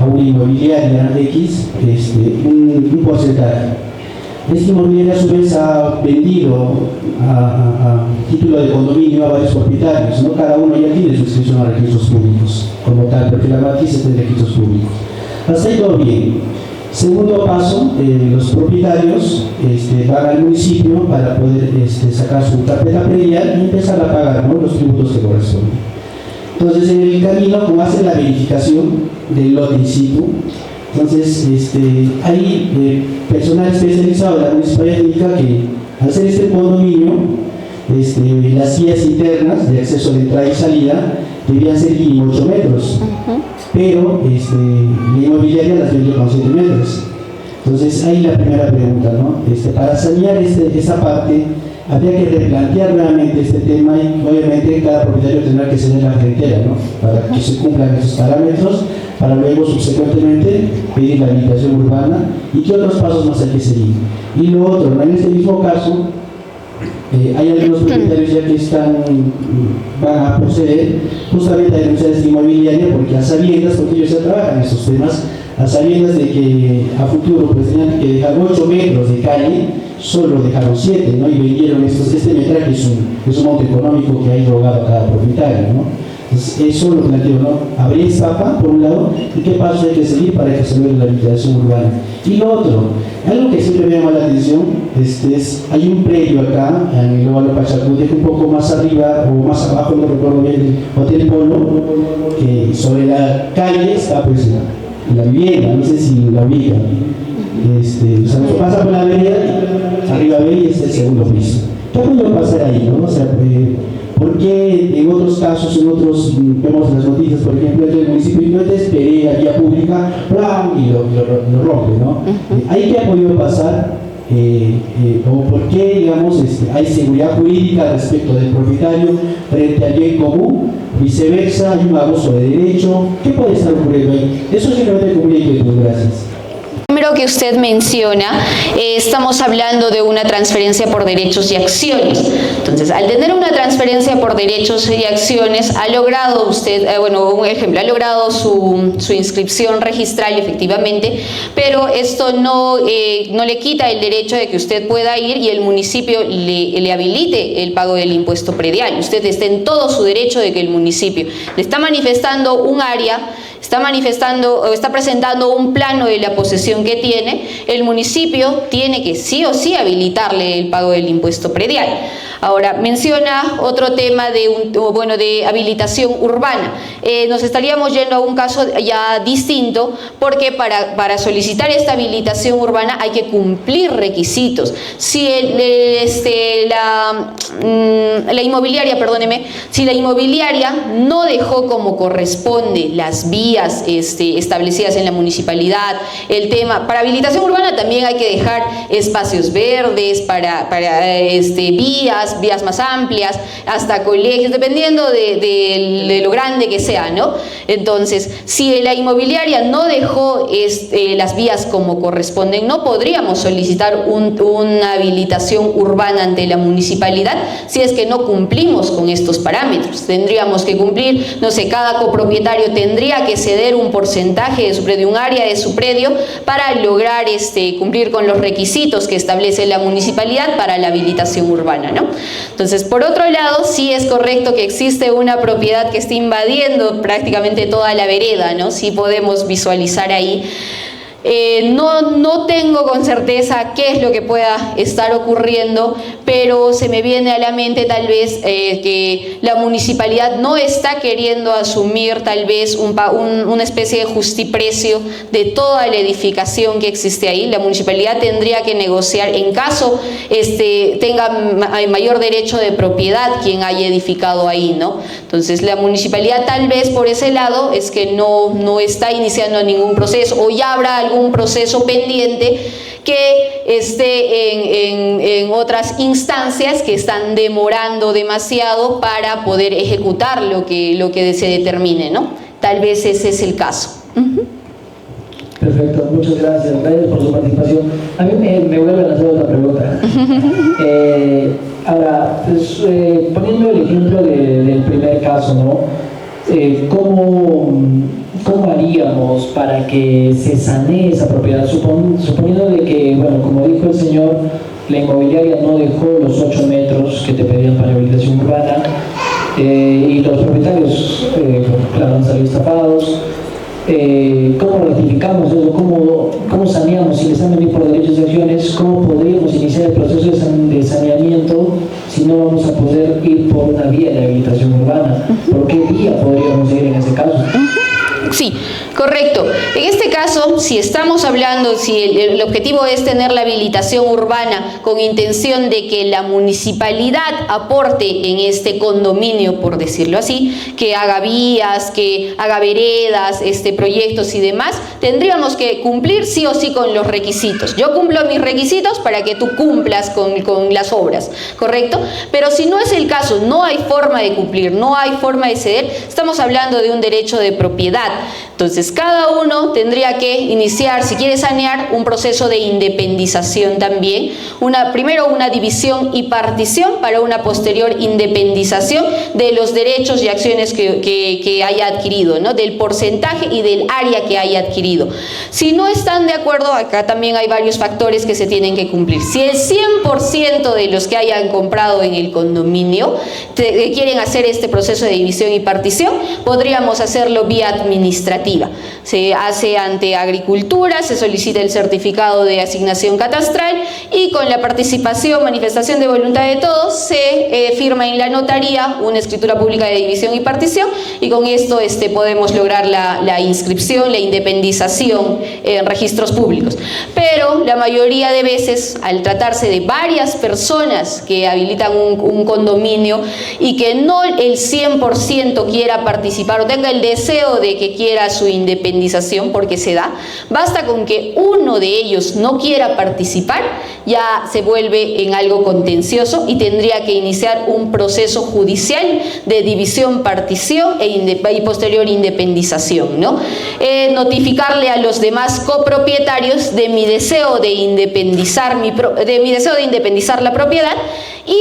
a una inmobiliaria X un porcentaje. Esta inmobiliaria a su vez ha vendido a título de condominio a varios propietarios, ¿no? Cada uno ya tiene su inscripción a registros públicos como tal, porque la matriz está en registros públicos. Hasta ahí todo bien. Segundo paso, los propietarios van al municipio para poder sacar su carpeta predial y empezar a pagar, ¿no?, los tributos que corresponden. Entonces, en el camino, como hacen la verificación del lote in situ, entonces hay personal especializado de la municipalidad indica que al ser este condominio, las vías internas de acceso de entrada y salida debían ser mínimo 8 metros. Pero la inmobiliaria las vendió con 7 metros. Entonces, ahí la primera pregunta, ¿no? Para sanear esta parte, habría que replantear nuevamente este tema y obviamente cada propietario tendrá que ceder la frontera, ¿no?, para que se cumplan esos parámetros, para luego subsecuentemente pedir la habilitación urbana y qué otros pasos más hay que seguir. Y lo otro, ¿no?, en este mismo caso, hay algunos propietarios ya que van a proceder justamente a denunciar esta inmobiliaria porque a sabiendas, porque ellos ya trabajan en estos temas, a sabiendas de que a futuro pues tenían que dejar 8 metros de calle, solo dejaron 7, ¿no?, y vendieron este metraje, es un monto económico que ha erogado a cada propietario, ¿no? Entonces, eso es lo relativo, ¿no? Abrir estafa, por un lado, y qué pasos hay que seguir para que se logre la habilitación urbana. Y lo otro, algo que siempre me llama la atención, hay un predio acá, en el Óvalo Pachacuti, un poco más arriba o más abajo, no recuerdo bien, el Hotel Polo, que sobre la calle está pues la vivienda, no sé si la ubican. O sea, se pasa por la vereda, arriba ve y es el segundo piso. ¿Qué puede pasar ahí, no? O sea, ¿por qué en otros casos, vemos las noticias, por ejemplo, el municipio no te esperé a vía pública, y lo rompe, ¿no? ¿Ahí qué ha podido pasar? ¿O por qué, digamos, hay seguridad jurídica respecto del propietario frente al bien común? Viceversa, hay un abuso de derecho. ¿Qué puede estar ocurriendo ahí? Eso simplemente como una inquietud. Gracias. Primero que usted menciona, estamos hablando de una transferencia por derechos y acciones. Entonces, al tener una transferencia por derechos y acciones, ha logrado usted, un ejemplo, ha logrado su inscripción registral efectivamente, pero esto no le quita el derecho de que usted pueda ir y el municipio le habilite el pago del impuesto predial. Usted está en todo su derecho de que el municipio le está manifestando un área, está presentando un plano de la posesión que tiene, el municipio tiene que sí o sí habilitarle el pago del impuesto predial. Ahora, menciona otro tema de habilitación urbana. Nos estaríamos yendo a un caso ya distinto, porque para solicitar esta habilitación urbana hay que cumplir requisitos. Si la inmobiliaria, si la inmobiliaria no dejó como corresponde las vías establecidas en la municipalidad, el tema, para habilitación urbana también hay que dejar espacios verdes para vías más amplias, hasta colegios, dependiendo de lo grande que sea, ¿no? Entonces, si la inmobiliaria no dejó las vías como corresponden, no podríamos solicitar una habilitación urbana ante la municipalidad si es que no cumplimos con estos parámetros. Tendríamos que cumplir, no sé, cada copropietario tendría que ceder un porcentaje de su predio, un área de su predio, para lograr cumplir con los requisitos que establece la municipalidad para la habilitación urbana, ¿no? Entonces, por otro lado, sí es correcto que existe una propiedad que está invadiendo prácticamente toda la vereda, ¿no? Sí podemos visualizar ahí. No tengo con certeza qué es lo que pueda estar ocurriendo, pero se me viene a la mente tal vez que la municipalidad no está queriendo asumir tal vez una especie de justiprecio de toda la edificación que existe ahí. La municipalidad tendría que negociar en caso tenga mayor derecho de propiedad quien haya edificado ahí, ¿no? Entonces, la municipalidad tal vez por ese lado es que no está iniciando ningún proceso, o ya habrá algún proceso pendiente que esté en otras instancias que están demorando demasiado para poder ejecutar lo que se determine, ¿no? Tal vez ese es el caso. Perfecto, muchas gracias por su participación. A mí me vuelven a hacer otra pregunta. Ahora, pues, poniendo el ejemplo del primer caso, ¿no? ¿Cómo haríamos para que se sanee esa propiedad? Suponiendo de que, bueno, como dijo el señor, la inmobiliaria no dejó los 8 metros que te pedían para rehabilitación urbana, y los propietarios, claro, han salido estafados. ¿Cómo rectificamos eso? ¿Cómo saneamos? Si les han venido por derechos de acciones, ¿cómo podríamos iniciar el proceso de saneamiento si no vamos a poder ir por una vía de habilitación urbana? ¿Por qué vía podríamos ir en ese caso? Sí, correcto. En este caso, si estamos hablando, si el objetivo es tener la habilitación urbana con intención de que la municipalidad aporte en este condominio, por decirlo así, que haga vías, que haga veredas, proyectos y demás, tendríamos que cumplir sí o sí con los requisitos. Yo cumplo mis requisitos para que tú cumplas con las obras, ¿correcto? Pero si no es el caso, no hay forma de cumplir, no hay forma de ceder, estamos hablando de un derecho de propiedad. Entonces, cada uno tendría que iniciar, si quiere sanear, un proceso de independización también. Primero una división y partición para una posterior independización de los derechos y acciones que haya adquirido, ¿no? Del porcentaje y del área que haya adquirido. Si no están de acuerdo, acá también hay varios factores que se tienen que cumplir. Si el 100% de los que hayan comprado en el condominio quieren hacer este proceso de división y partición, podríamos hacerlo vía administrativa. Se hace ante Agricultura, se solicita el certificado de asignación catastral y con la participación, manifestación de voluntad de todos, se firma en la notaría una escritura pública de división y partición, y con esto podemos lograr la inscripción, la independización en registros públicos. Pero la mayoría de veces, al tratarse de varias personas que habilitan un condominio y que no el 100% quiera participar o tenga el deseo de que quiera su independización, porque se da, basta con que uno de ellos no quiera participar, ya se vuelve en algo contencioso y tendría que iniciar un proceso judicial de división, partición y posterior independización, ¿no? Notificarle a los demás copropietarios de mi deseo de independizar la propiedad, y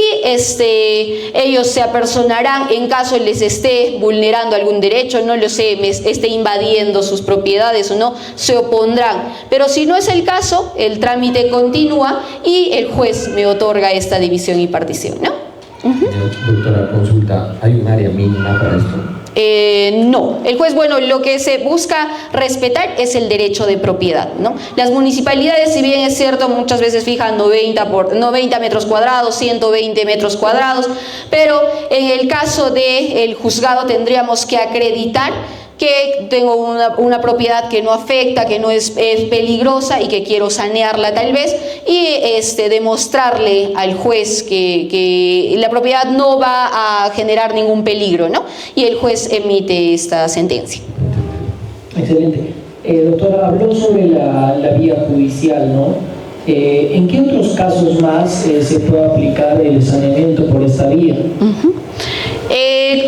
ellos se apersonarán en caso les esté vulnerando algún derecho, no lo sé, esté invadiendo sus propiedades o no, se opondrán. Pero si no es el caso, el trámite continúa y el juez me otorga esta división y partición, ¿no? Doctora, consulta, ¿hay un área mínima para esto? No, el juez, bueno, lo que se busca respetar es el derecho de propiedad, ¿no? Las municipalidades, si bien es cierto, muchas veces fijan 90 metros cuadrados, 120 metros cuadrados, pero en el caso del juzgado tendríamos que acreditar que tengo una propiedad que no afecta, que no es peligrosa y que quiero sanearla tal vez, y demostrarle al juez que la propiedad no va a generar ningún peligro, ¿no? Y el juez emite esta sentencia. Excelente. Doctora, habló sobre la vía judicial, ¿no? ¿En qué otros casos más se puede aplicar el saneamiento por esta vía?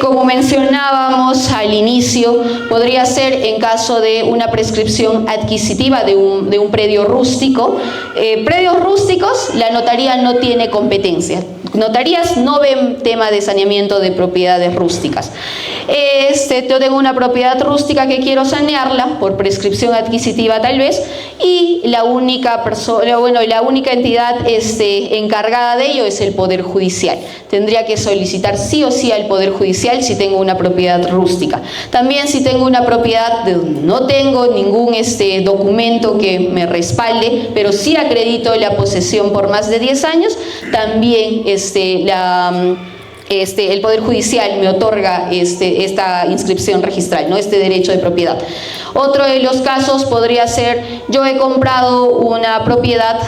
Como mencionábamos al inicio, podría ser en caso de una prescripción adquisitiva de un predio rústico. Predios rústicos, la notaría no tiene competencia. Notarías no ven tema de saneamiento de propiedades rústicas. Yo tengo una propiedad rústica que quiero sanearla por prescripción adquisitiva tal vez, y la única entidad encargada de ello es el Poder Judicial. Tendría que solicitar sí o sí al Poder Judicial si tengo una propiedad rústica. También si tengo una propiedad de donde no tengo ningún documento que me respalde, pero sí acredito la posesión por más de 10 años, también el Poder Judicial me otorga esta inscripción registral, ¿no? Este derecho de propiedad. Otro de los casos podría ser, yo he comprado una propiedad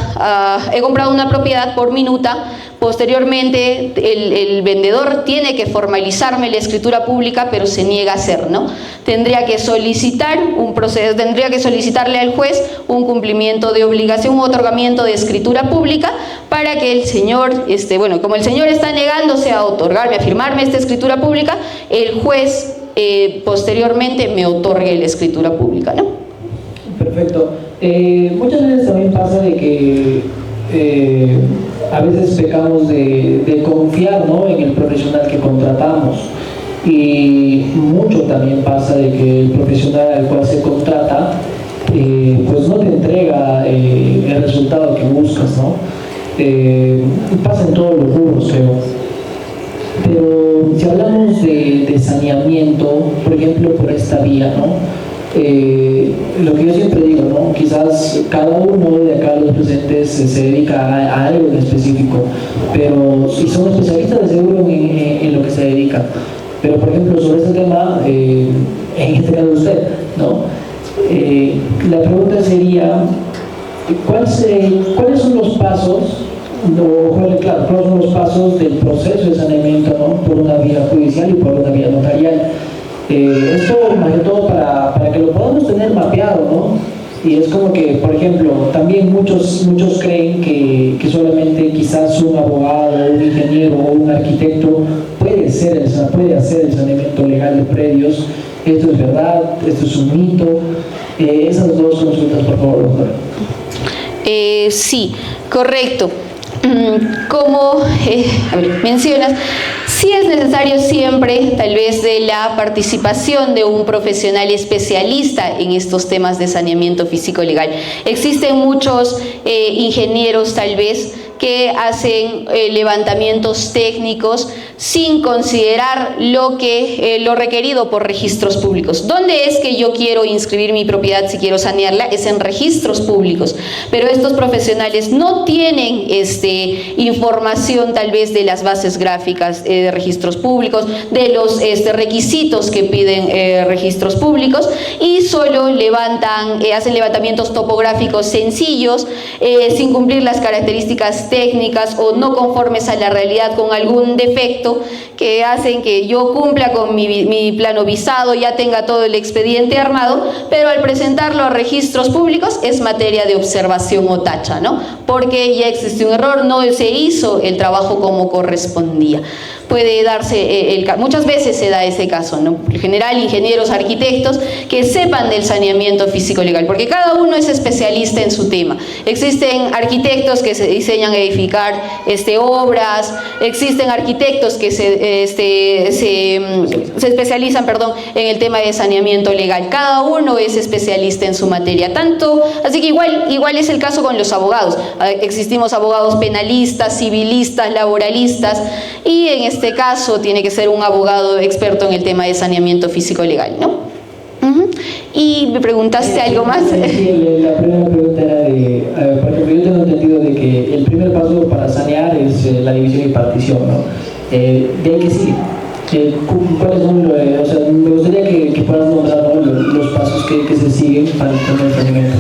por minuta. Posteriormente el vendedor tiene que formalizarme la escritura pública, pero se niega a hacer, ¿no? Tendría que solicitarle al juez un cumplimiento de obligación, un otorgamiento de escritura pública, para que el señor, como el señor está negándose a otorgarme, a firmarme esta escritura pública, el juez posteriormente me otorgue la escritura pública, ¿no? Perfecto. Muchas veces también pasa de que a veces pecamos de confiar, ¿no?, en el profesional que contratamos, y mucho también pasa de que el profesional al cual se contrata pues no te entrega el resultado que buscas, ¿no? Pasa en todos los rubros, creo. Pero si hablamos de saneamiento, por ejemplo, por esta vía, ¿no? Lo que yo siempre digo, ¿no?, quizás cada uno de acá los presentes se dedica a algo en específico, pero si son especialistas de seguro en lo que se dedican. Pero por ejemplo, sobre este tema, en este caso usted, ¿no?, la pregunta sería, ¿cuáles son los pasos, cuáles son los pasos del proceso de saneamiento, ¿no?, por una vía judicial y por una vía notarial? Esto más que todo para que lo podamos tener mapeado, ¿no? Y es como que, por ejemplo, también muchos creen que solamente quizás un abogado, un ingeniero o un arquitecto puede hacer el saneamiento legal de predios. ¿Esto es verdad? ¿Esto es un mito? Esas dos consultas, por favor, doctora. Sí, correcto. Como mencionas, sí es necesario siempre, tal vez, de la participación de un profesional especialista en estos temas de saneamiento físico-legal. Existen muchos ingenieros, tal vez, que hacen levantamientos técnicos sin considerar lo requerido por registros públicos. ¿Dónde es que yo quiero inscribir mi propiedad si quiero sanearla? Es en registros públicos. Pero estos profesionales no tienen información, tal vez, de las bases gráficas de registros públicos, de los requisitos que piden registros públicos, y solo hacen levantamientos topográficos sencillos, sin cumplir las características técnicas o no conformes a la realidad, con algún defecto que hacen que yo cumpla con mi plano visado, ya tenga todo el expediente armado, pero al presentarlo a registros públicos es materia de observación o tacha, ¿no? Porque ya existe un error, no se hizo el trabajo como correspondía. Puede darse, muchas veces se da ese caso, ¿no? En general, ingenieros, arquitectos que sepan del saneamiento físico-legal, porque cada uno es especialista en su tema. Existen arquitectos que se diseñan edificar obras, existen arquitectos que se especializan, en el tema de saneamiento legal. Cada uno es especialista en su materia, así que igual es el caso con los abogados. Existimos abogados penalistas, civilistas, laboralistas, y en este caso tiene que ser un abogado experto en el tema de saneamiento físico-legal, ¿no? Y me preguntaste algo más. Sí, la primera pregunta era porque yo tengo entendido de que el primer paso para sanear es la división y partición, ¿no? De ahí que sí. ¿Cuáles son me gustaría que puedas nombrar, ¿no?, los pasos que se siguen para el saneamiento?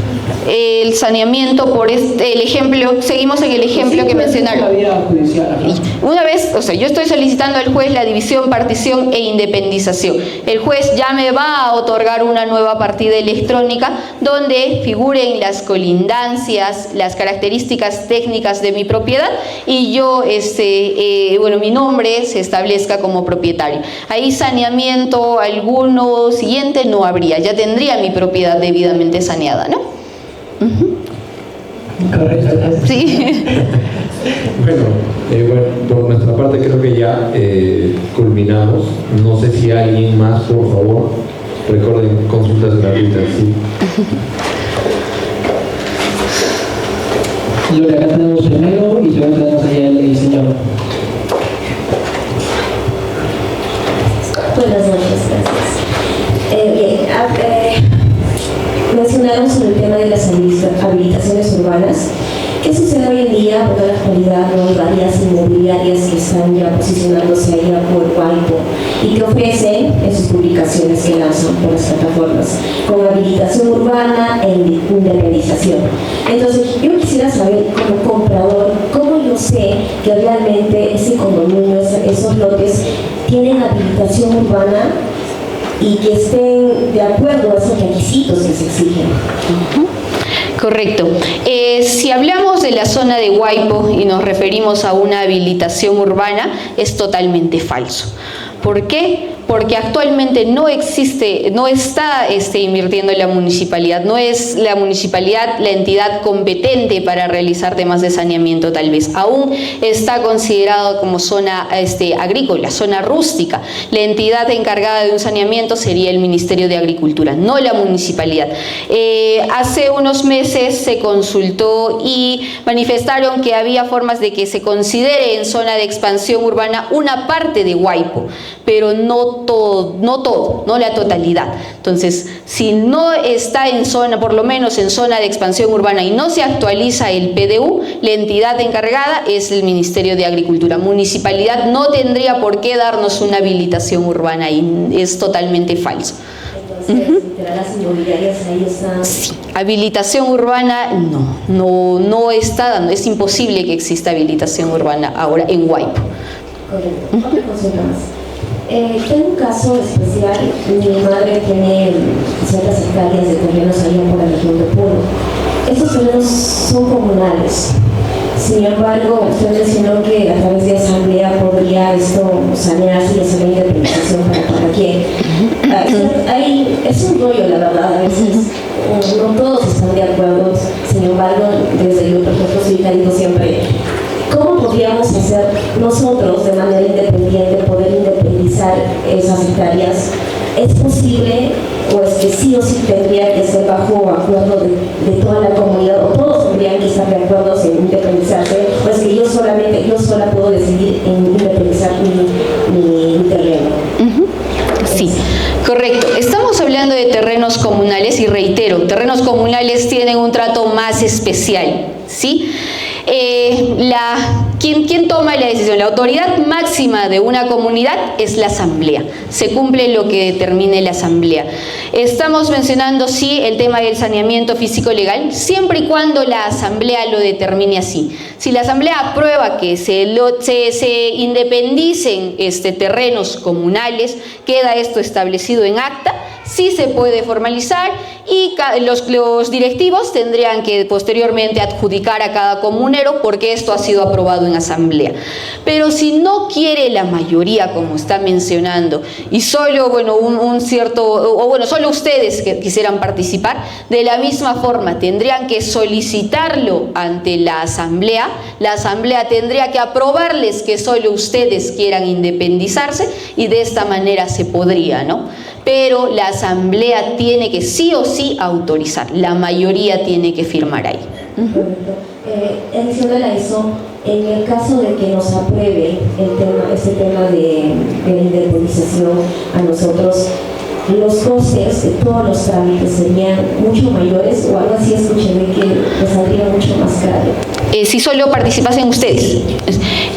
El saneamiento, el ejemplo, seguimos en el ejemplo que mencionaron. Una vez, yo estoy solicitando al juez la división, partición e independización. El juez ya me va a otorgar una nueva partida electrónica donde figuren las colindancias, las características técnicas de mi propiedad, y yo, mi nombre se establezca como propietario. Ahí saneamiento alguno siguiente no habría, ya tendría mi propiedad debidamente saneada, ¿no? Correcto. Sí. Bueno, por nuestra parte creo que ya culminamos. No sé si alguien más, por favor, recuerden consultas gratuitas. ¿Sí? Lore, acá tenemos primero y luego tenemos allá el señor. Buenas noches, gracias. Mencionaron sobre el tema de las habilitaciones urbanas. ¿Qué sucede hoy en día? Porque en la actualidad no hay varias inmobiliarias que están ya posicionándose allá por WIPO y que ofrecen en sus publicaciones que lanzan por las plataformas con habilitación urbana e independización. Entonces, yo quisiera saber, como comprador, cómo yo sé que realmente ese condominio, esos lotes, tienen habilitación urbana y que estén de acuerdo a esos requisitos que se exigen. Correcto. Si hablamos de la zona de WIPO y nos referimos a una habilitación urbana, es totalmente falso. ¿Por qué? porque actualmente no existe, no está invirtiendo en la municipalidad, no es la municipalidad la entidad competente para realizar temas de saneamiento tal vez, aún está considerado como zona agrícola, zona rústica. La entidad encargada de un saneamiento sería el Ministerio de Agricultura, no la municipalidad. Hace unos meses se consultó y manifestaron que había formas de que se considere en zona de expansión urbana una parte de Huaypo, pero no todo, no la totalidad. Entonces, si no está en zona, por lo menos en zona de expansión urbana y no se actualiza el PDU, la entidad encargada es el Ministerio de Agricultura. Municipalidad no tendría por qué darnos una habilitación urbana y es totalmente falso. Entonces, las inmobiliarias ahí están. Sí, habilitación urbana no está dando, es imposible que exista habilitación urbana ahora en Huaypo. Correcto. Otra consulta más. Tengo un caso especial. Mi madre tiene ciertas hectáreas de terrenos allá por la región de Puno. Estos terrenos son comunales. Sin embargo, usted mencionó que a través de asamblea podría esto sanearse y hacer la indemnización para quién. Es un rollo, la verdad, a veces no todos están de acuerdo. Sin embargo, desde yo, por ejemplo, soy carito siempre. ¿Cómo podríamos hacer nosotros de manera independiente poder independizar esas hectáreas? ¿Es posible o es que sí o sí tendría que ser bajo acuerdo de toda la comunidad o todos tendrían que estar de acuerdo en independizarse? ¿O es que yo sola puedo decidir en independizar mi terreno? Sí, correcto. Estamos hablando de terrenos comunales y reitero, terrenos comunales tienen un trato más especial, ¿sí? ¿Quién toma la decisión? La autoridad máxima de una comunidad es la asamblea. Se cumple lo que determine la asamblea. Estamos mencionando, sí, el tema del saneamiento físico legal, siempre y cuando la asamblea lo determine así. Si la asamblea aprueba que se independicen terrenos comunales, queda esto establecido en acta, sí se puede formalizar y los directivos tendrían que posteriormente adjudicar a cada comunero porque esto ha sido aprobado en asamblea. Pero si no quiere la mayoría, como está mencionando, y solo, solo ustedes que quisieran participar, de la misma forma tendrían que solicitarlo ante la asamblea tendría que aprobarles que solo ustedes quieran independizarse y de esta manera se podría, ¿no? Pero la asamblea tiene que sí o sí autorizar, la mayoría tiene que firmar ahí. Adicional a eso, en el caso de que nos apruebe este tema de la indemnización a nosotros, los costes de todos los trámites serían mucho mayores o algo así, escuché que les saldría mucho más caro. Si solo participasen ustedes.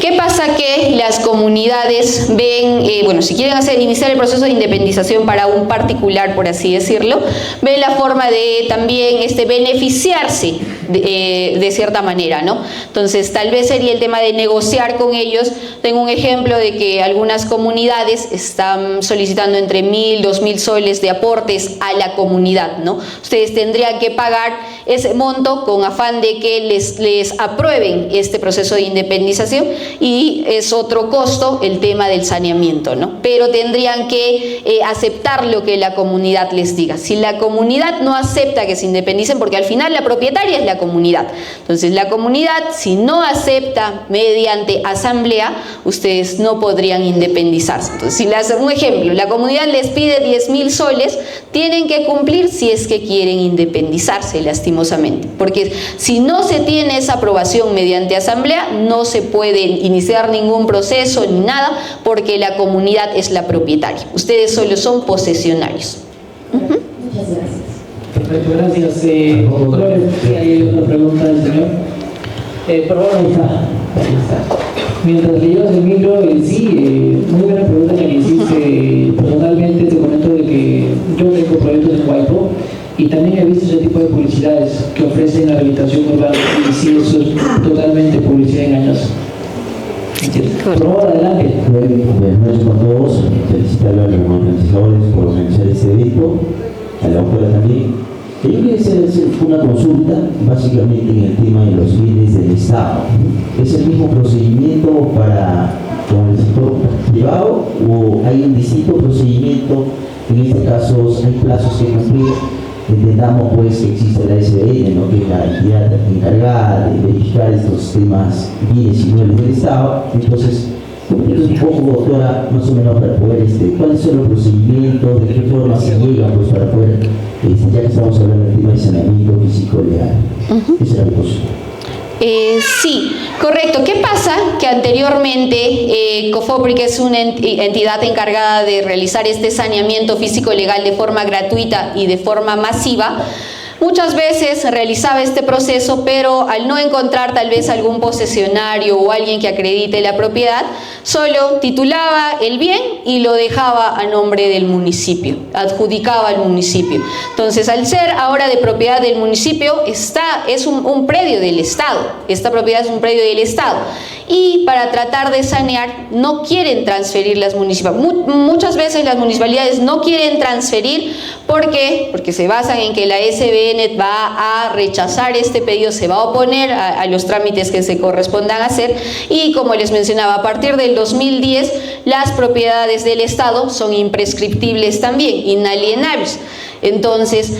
¿Qué pasa? Que las comunidades ven, si quieren iniciar el proceso de independización para un particular, por así decirlo, ven la forma de también beneficiarse de cierta manera, ¿no? Entonces, tal vez sería el tema de negociar con ellos. Tengo un ejemplo de que algunas comunidades están solicitando entre 1.000, 2.000 soles de aportes a la comunidad, ¿no? Ustedes tendrían que pagar ese monto con afán de que les aprueben este proceso de independización y es otro costo el tema del saneamiento, ¿no? Pero tendrían que aceptar lo que la comunidad les diga. Si la comunidad no acepta que se independicen, porque al final la propietaria es la comunidad, entonces la comunidad, si no acepta mediante asamblea, ustedes no podrían independizarse. Entonces, un ejemplo, la comunidad les pide 10.000 soles, tienen que cumplir si es que quieren independizarse, lastimosamente, porque si no se tiene esa aprobación mediante asamblea, no se puede iniciar ningún proceso ni nada, porque la comunidad es la propietaria. Ustedes solo son posesionarios. Muchas gracias. Perfecto, gracias. ¿Hay otra pregunta del señor? Por favor, ahí está. Mientras le llevas el micro, muy buena pregunta que me hiciste. Personalmente te comento de que yo tengo proyectos en Huaypo y también he visto ese tipo de publicidades que ofrecen la rehabilitación urbana y sí, eso es totalmente publicidad engañosa. Por favor, adelante. Buenas noches a todos. Felicitar a los organizadores por organizar este evento, a la autora también. Yo quería hacer una consulta básicamente en el tema de los bienes del Estado. ¿Es el mismo procedimiento con el sector llevado o hay un distinto procedimiento? En este caso hay plazos que cumplir. Entendamos pues que existe la SBN, ¿no?, que es la entidad encargada de verificar estos temas bienes y inmuebles del Estado. Entonces, un poco, doctora, más o menos para poder, ¿cuáles son los procedimientos, de qué forma se llegan pues, para poder, ya que estamos hablando del tema de saneamiento físico legal? Esa era mi cosa. Sí, correcto. ¿Qué pasa? Que anteriormente COFOPRI, que es una entidad encargada de realizar este saneamiento físico legal de forma gratuita y de forma masiva, muchas veces realizaba este proceso, pero al no encontrar tal vez algún posesionario o alguien que acredite la propiedad, solo titulaba el bien y lo dejaba a nombre del municipio, adjudicaba al municipio. Entonces, al ser ahora de propiedad del municipio, es un predio del Estado. Esta propiedad es un predio del Estado. Y para tratar de sanear, no quieren transferir las municipalidades. Muchas veces las municipalidades no quieren transferir. ¿Por qué? Porque se basan en que la SBN va a rechazar este pedido, se va a oponer a los trámites que se correspondan a hacer. Y como les mencionaba, a partir del 2010, las propiedades del Estado son imprescriptibles también, inalienables. Entonces,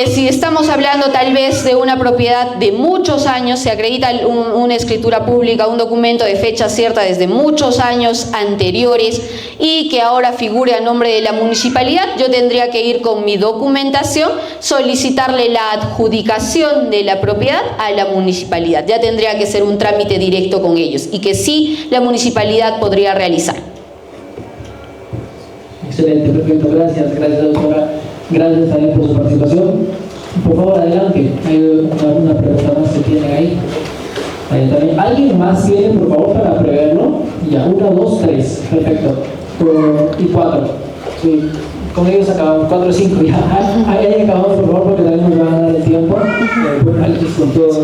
si estamos hablando tal vez de una propiedad de muchos años, se acredita una escritura pública, un documento de fecha cierta desde muchos años anteriores y que ahora figure a nombre de la municipalidad, yo tendría que ir con mi documentación, solicitarle la adjudicación de la propiedad a la municipalidad. Ya tendría que ser un trámite directo con ellos y que sí la municipalidad podría realizar. Excelente, perfecto. Gracias, doctora. Gracias también por su participación. Por favor, adelante. ¿Hay alguna pregunta más que tienen ahí? También. ¿Alguien más tiene, por favor, para preverlo? Ya, 1, 2, 3. Perfecto. Y 4. Sí. Con ellos acabamos. 4, 5. Ya. Ahí acabamos, por favor, porque también nos van a dar el tiempo. Buenas noches con todos.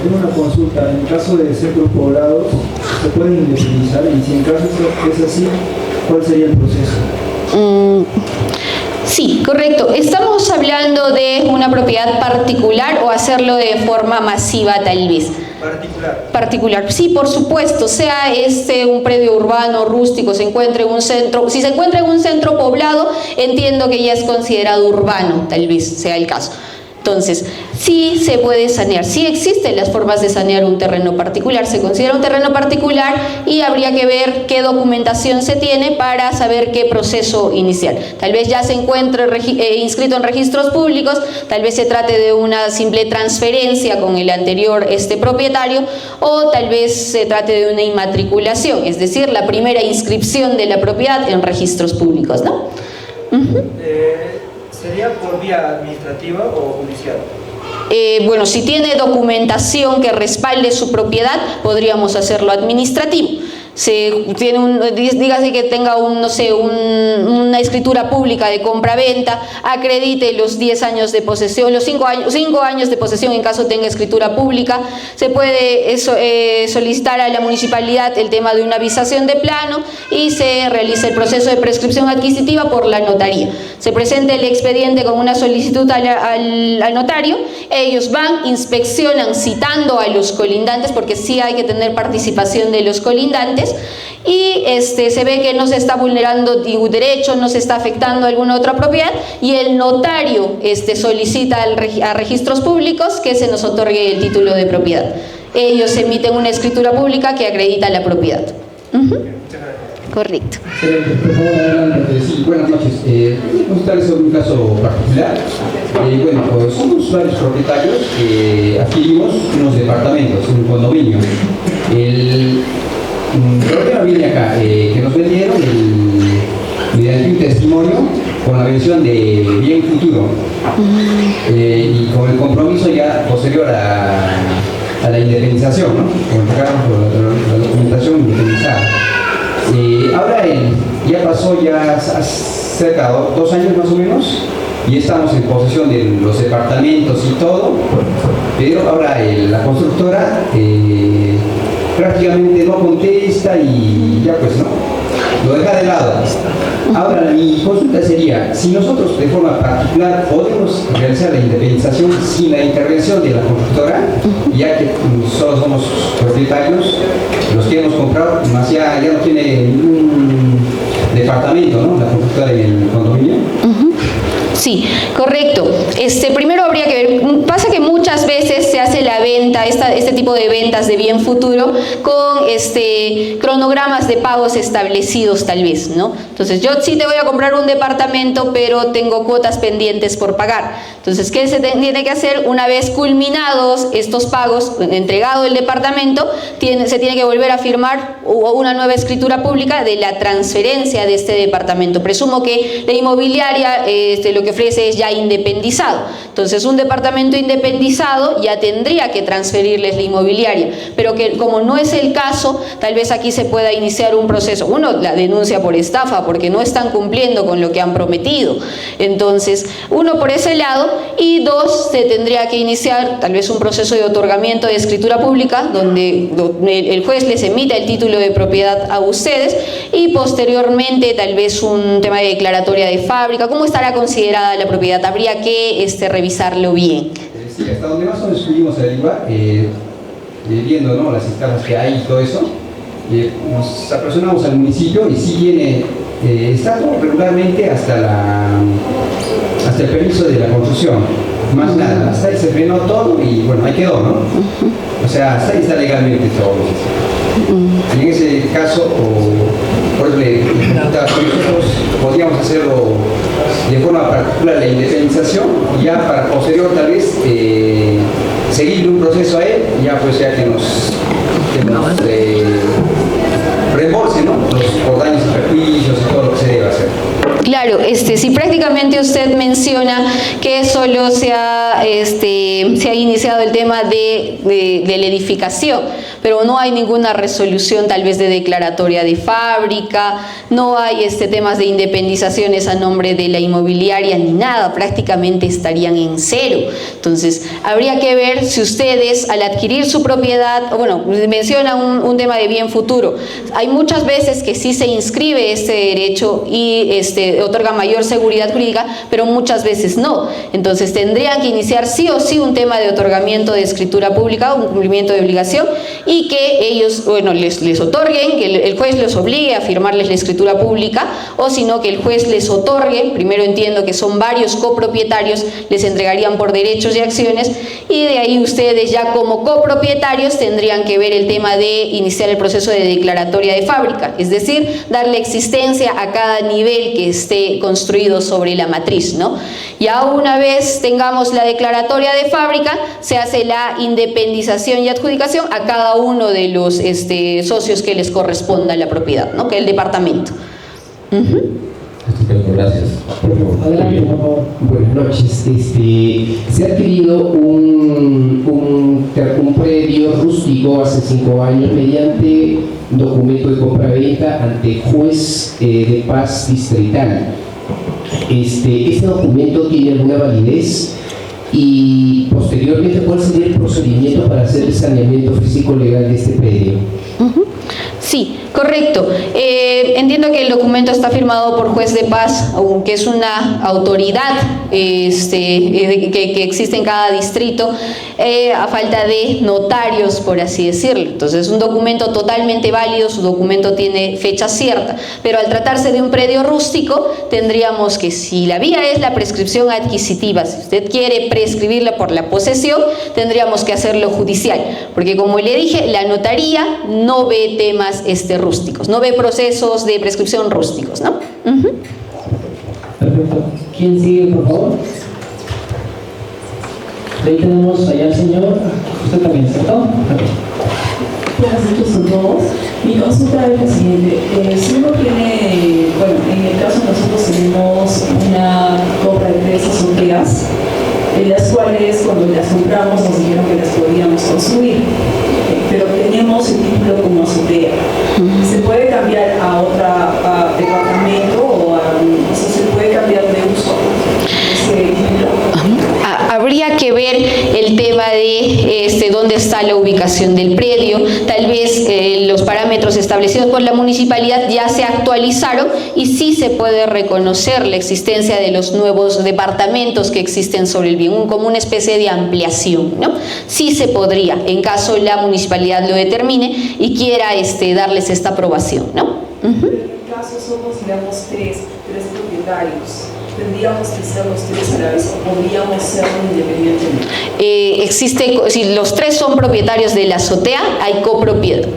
Tengo una consulta. En el caso de centros poblados, ¿se pueden independizar? Y si en caso es así, ¿cuál sería el proceso? Sí, correcto. ¿Estamos hablando de una propiedad particular o hacerlo de forma masiva tal vez? Particular. Sí, por supuesto. Sea un predio urbano, rústico, se encuentre en un centro. Si se encuentra en un centro poblado, entiendo que ya es considerado urbano, tal vez sea el caso. Entonces, sí se puede sanear, sí existen las formas de sanear un terreno particular, se considera un terreno particular y habría que ver qué documentación se tiene para saber qué proceso iniciar. Tal vez ya se encuentre inscrito en registros públicos, tal vez se trate de una simple transferencia con el anterior propietario o tal vez se trate de una inmatriculación, es decir, la primera inscripción de la propiedad en registros públicos, ¿no? ¿Sería por vía administrativa o judicial? Bueno, si tiene documentación que respalde su propiedad, podríamos hacerlo administrativo. Dígase que tenga una escritura pública de compra-venta, acredite los 10 años de posesión, los 5 años de posesión en caso tenga escritura pública. Se puede solicitar a la municipalidad el tema de una avisación de plano y se realiza el proceso de prescripción adquisitiva por la notaría. Se presenta el expediente con una solicitud al notario, ellos van, inspeccionan citando a los colindantes, porque sí hay que tener participación de los colindantes, y se ve que no se está vulnerando ningún derecho, no se está afectando alguna otra propiedad, y el notario solicita a registros públicos que se nos otorgue el título de propiedad. Ellos emiten una escritura pública que acredita la propiedad. Correcto. Sí, buenas noches. Voy a consultarles sobre un caso particular. Pues somos varios propietarios que adquirimos unos departamentos, un condominio. El problema viene acá, que nos vendieron mediante un testimonio con la mención de bien futuro y con el compromiso ya posterior a la independización, ¿no? Como entregamos la documentación independizada. Ahora ya pasó cerca de 2 años más o menos y estamos en posesión de los departamentos y todo, pero ahora la constructora prácticamente no contesta y ya pues no. lo deja de lado. Ahora, mi consulta sería, si nosotros de forma particular podemos realizar la independización sin la intervención de la constructora, ya que solo somos propietarios, los que hemos comprado, más ya no tiene ningún departamento, ¿no?, la constructora en el condominio. Sí, correcto. Primero habría que ver, pasa que muchas veces se hace la venta, este tipo de ventas de bien futuro con cronogramas de pagos establecidos tal vez, ¿no? Entonces yo sí te voy a comprar un departamento, pero tengo cuotas pendientes por pagar. Entonces, ¿qué se tiene que hacer? Una vez culminados estos pagos, entregado el departamento, se tiene que volver a firmar una nueva escritura pública de la transferencia de este departamento. Presumo que la inmobiliaria lo que ofrece es ya independizado. Entonces, un departamento independizado ya tendría que transferirles la inmobiliaria, pero que como no es el caso, tal vez aquí se pueda iniciar un proceso. Uno, la denuncia por estafa, porque no están cumpliendo con lo que han prometido. Entonces, uno por ese lado, y dos, se tendría que iniciar tal vez un proceso de otorgamiento de escritura pública, donde el juez les emita el título de propiedad a ustedes, y posteriormente tal vez un tema de declaratoria de fábrica. ¿Cómo estará considerada la propiedad? Habría que revisarlo bien. Sí, hasta donde más o menos pudimos averiguar, viendo, ¿no?, las escalas que hay y todo eso, nos aproximamos al municipio y sí viene, está todo regularmente hasta el permiso de la construcción. Más nada, hasta ahí se frenó todo y bueno, ahí quedó, ¿no? O sea, hasta ahí está legalmente todo. Y en ese caso, por eso nosotros podríamos hacerlo de forma particular, la independización, y ya para posterior tal vez seguir un proceso a él, ya pues ya que nos reembolse, ¿no?, por daños y perjuicios y todo lo que se debe hacer. Claro, si prácticamente usted menciona que solo se ha iniciado el tema de la edificación, pero no hay ninguna resolución tal vez de declaratoria de fábrica, no hay temas de independizaciones a nombre de la inmobiliaria ni nada, prácticamente estarían en cero. Entonces, habría que ver si ustedes al adquirir su propiedad, bueno, menciona un tema de bien futuro, hay muchas veces que sí se inscribe este derecho y otorga mayor seguridad jurídica, pero muchas veces no. Entonces tendrían que iniciar sí o sí un tema de otorgamiento de escritura pública, un cumplimiento de obligación, y que ellos, bueno, les otorguen, que el juez los obligue a firmarles la escritura pública, o si no, que el juez les otorgue, primero entiendo que son varios copropietarios, les entregarían por derechos y acciones, y de ahí ustedes ya como copropietarios tendrían que ver el tema de iniciar el proceso de declaratoria de fábrica, es decir, darle existencia a cada nivel que esté construido sobre la matriz, ¿no? Ya una vez tengamos la declaratoria de fábrica, se hace la independización y adjudicación a cada uno de los socios que les corresponda la propiedad, ¿no?, que el departamento. Estupendo, gracias. Adelante, por favor. Buenas noches. Se ha adquirido un predio rústico hace 5 años mediante documento de compraventa ante juez de paz distrital. Este documento tiene alguna validez y posteriormente ¿cuál sería el procedimiento para hacer el saneamiento físico legal de este predio? Sí, correcto. Entiendo que el documento está firmado por juez de paz, que es una autoridad que existe en cada distrito, a falta de notarios, por así decirlo. Entonces, es un documento totalmente válido, su documento tiene fecha cierta, pero al tratarse de un predio rústico, tendríamos que, si la vía es la prescripción adquisitiva, si usted quiere prescribirla por la posesión, tendríamos que hacerlo judicial, porque como le dije, la notaría no ve temas rústicos, no ve procesos de prescripción rústicos, ¿no? Perfecto. ¿Quién sigue, por favor? Ahí tenemos allá al señor. Usted también, ¿cierto? Buenas noches a todos. Mi consulta es la siguiente. Si uno tiene, bueno, en el caso nosotros tenemos una compra de 3 azoteas, en las cuales cuando las compramos nos dijeron que las podíamos construir, pero teníamos el título como azotea. ¿Se puede cambiar a otro departamento o se puede cambiar de uso ese título? Habría que ver el tema de dónde está la ubicación del predio. Tal vez los parámetros establecidos por la municipalidad ya se actualizaron y sí se puede reconocer la existencia de los nuevos departamentos que existen sobre el bien, como una especie de ampliación, ¿no? Sí se podría, en caso la municipalidad lo determine y quiera darles esta aprobación, ¿no? En el caso somos, digamos, tres propietarios. ¿Tendríamos que ser los tres a la vez o podríamos serlo independientemente? Si los tres son propietarios de la azotea, hay copropiedad.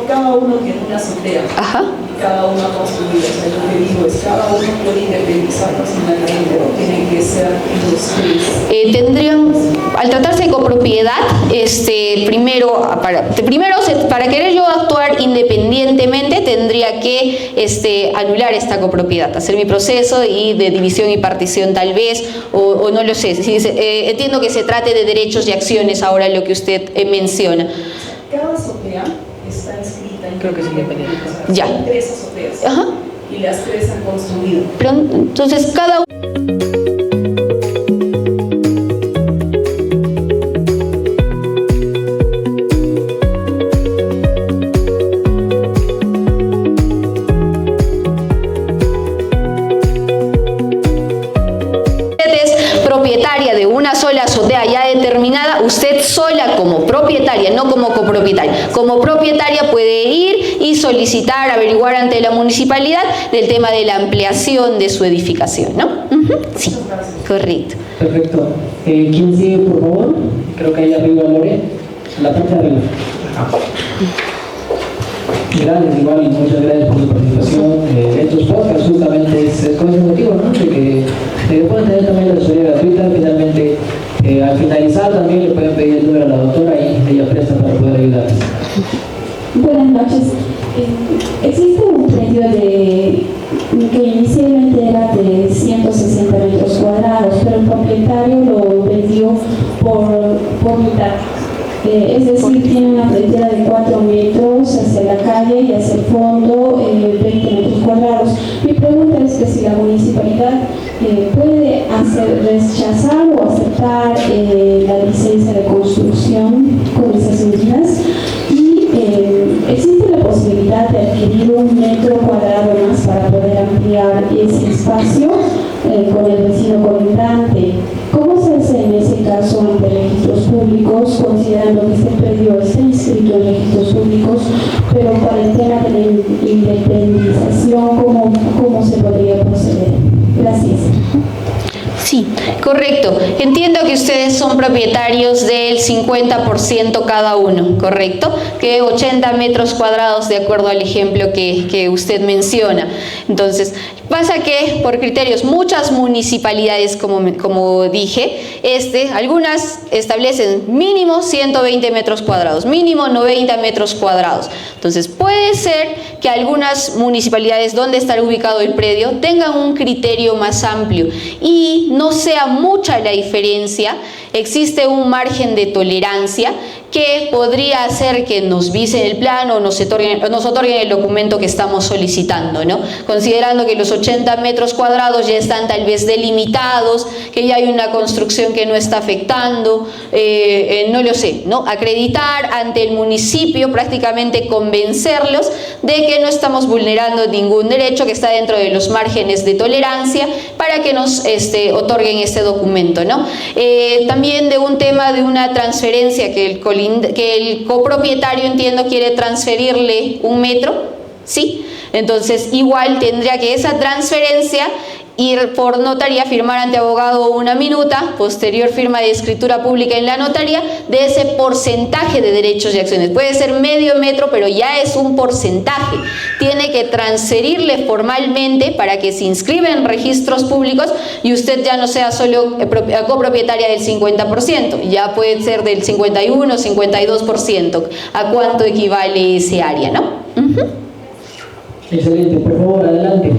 Cada uno tiene una azotea. Ajá. Y cada uno ha construido. O sea, lo que digo es cada uno puede independizarnos finalmente o tienen que ser los tres. Tendrían, al tratarse de copropiedad, primero para querer yo actuar independientemente tendría que anular esta copropiedad, hacer mi proceso y de división y partición tal vez, o no lo sé. Entiendo que se trate de derechos y acciones ahora lo que usted menciona. Cada azotea está inscrita en creo que es independiente. Ya. Hay tres azoteas. Ajá. Y las tres han construido. Pero entonces cada propietaria de una sola azotea ya determinada, usted sola como propietaria, no como copropietaria, como propietaria puede ir y solicitar, averiguar ante la municipalidad del tema de la ampliación de su edificación, ¿no? Sí, correcto. Perfecto. ¿Quién sigue, por favor? Creo que ahí arriba, Lore. La parte de arriba. Gracias, igual, y muchas gracias por su participación. Estos podcasts justamente es con ese motivo, ¿no? De que puedan tener también la asesoría gratuita. Finalmente, al finalizar también le pueden pedir el número a la doctora y ella presta para poder ayudarles. Buenas noches. Existe un predio que inicialmente era de 160 metros cuadrados, pero el propietario lo vendió por mitad. Es decir, tiene una frontera de 4 metros hacia la calle y hacia el fondo, 20 metros cuadrados. Mi pregunta es que si la municipalidad puede rechazar o aceptar la licencia de construcción con esas medidas, y existe la posibilidad de adquirir 1 metro cuadrado más para poder ampliar ese espacio con el vecino colindante. ¿Cómo se hace en ese caso ante registros públicos, considerando que este predio está inscrito en registros públicos, pero para el tema de la independización, ¿cómo se podría proceder? Gracias. Sí, correcto. Entiendo que ustedes son propietarios del 50% cada uno, ¿correcto? Que 80 metros cuadrados de acuerdo al ejemplo que usted menciona. Entonces, pasa que por criterios muchas municipalidades, como dije, algunas establecen mínimo 120 metros cuadrados, mínimo 90 metros cuadrados. Entonces, puede ser que algunas municipalidades donde está ubicado el predio tengan un criterio más amplio y no sea mucha la diferencia. Existe un margen de tolerancia que podría hacer que nos visen el plan o nos otorguen el documento que estamos solicitando, ¿no? Considerando que los 80 metros cuadrados ya están tal vez delimitados, que ya hay una construcción que no está afectando, no lo sé, ¿no? Acreditar ante el municipio, prácticamente convencerlos de que no estamos vulnerando ningún derecho, que está dentro de los márgenes de tolerancia, para que nos otorguen este documento, ¿no? También de un tema de una transferencia que el copropietario, entiendo, quiere transferirle 1 metro, ¿sí? Entonces, igual tendría que esa transferencia ir por notaría, firmar ante abogado una minuta, posterior firma de escritura pública en la notaría de ese porcentaje de derechos y acciones. Puede ser medio metro, pero ya es un porcentaje. Tiene que transferirle formalmente para que se inscriba en registros públicos y usted ya no sea solo copropietaria del 50%, ya puede ser del 51, 52%. ¿A cuánto equivale ese área, no? Excelente, por favor, adelante.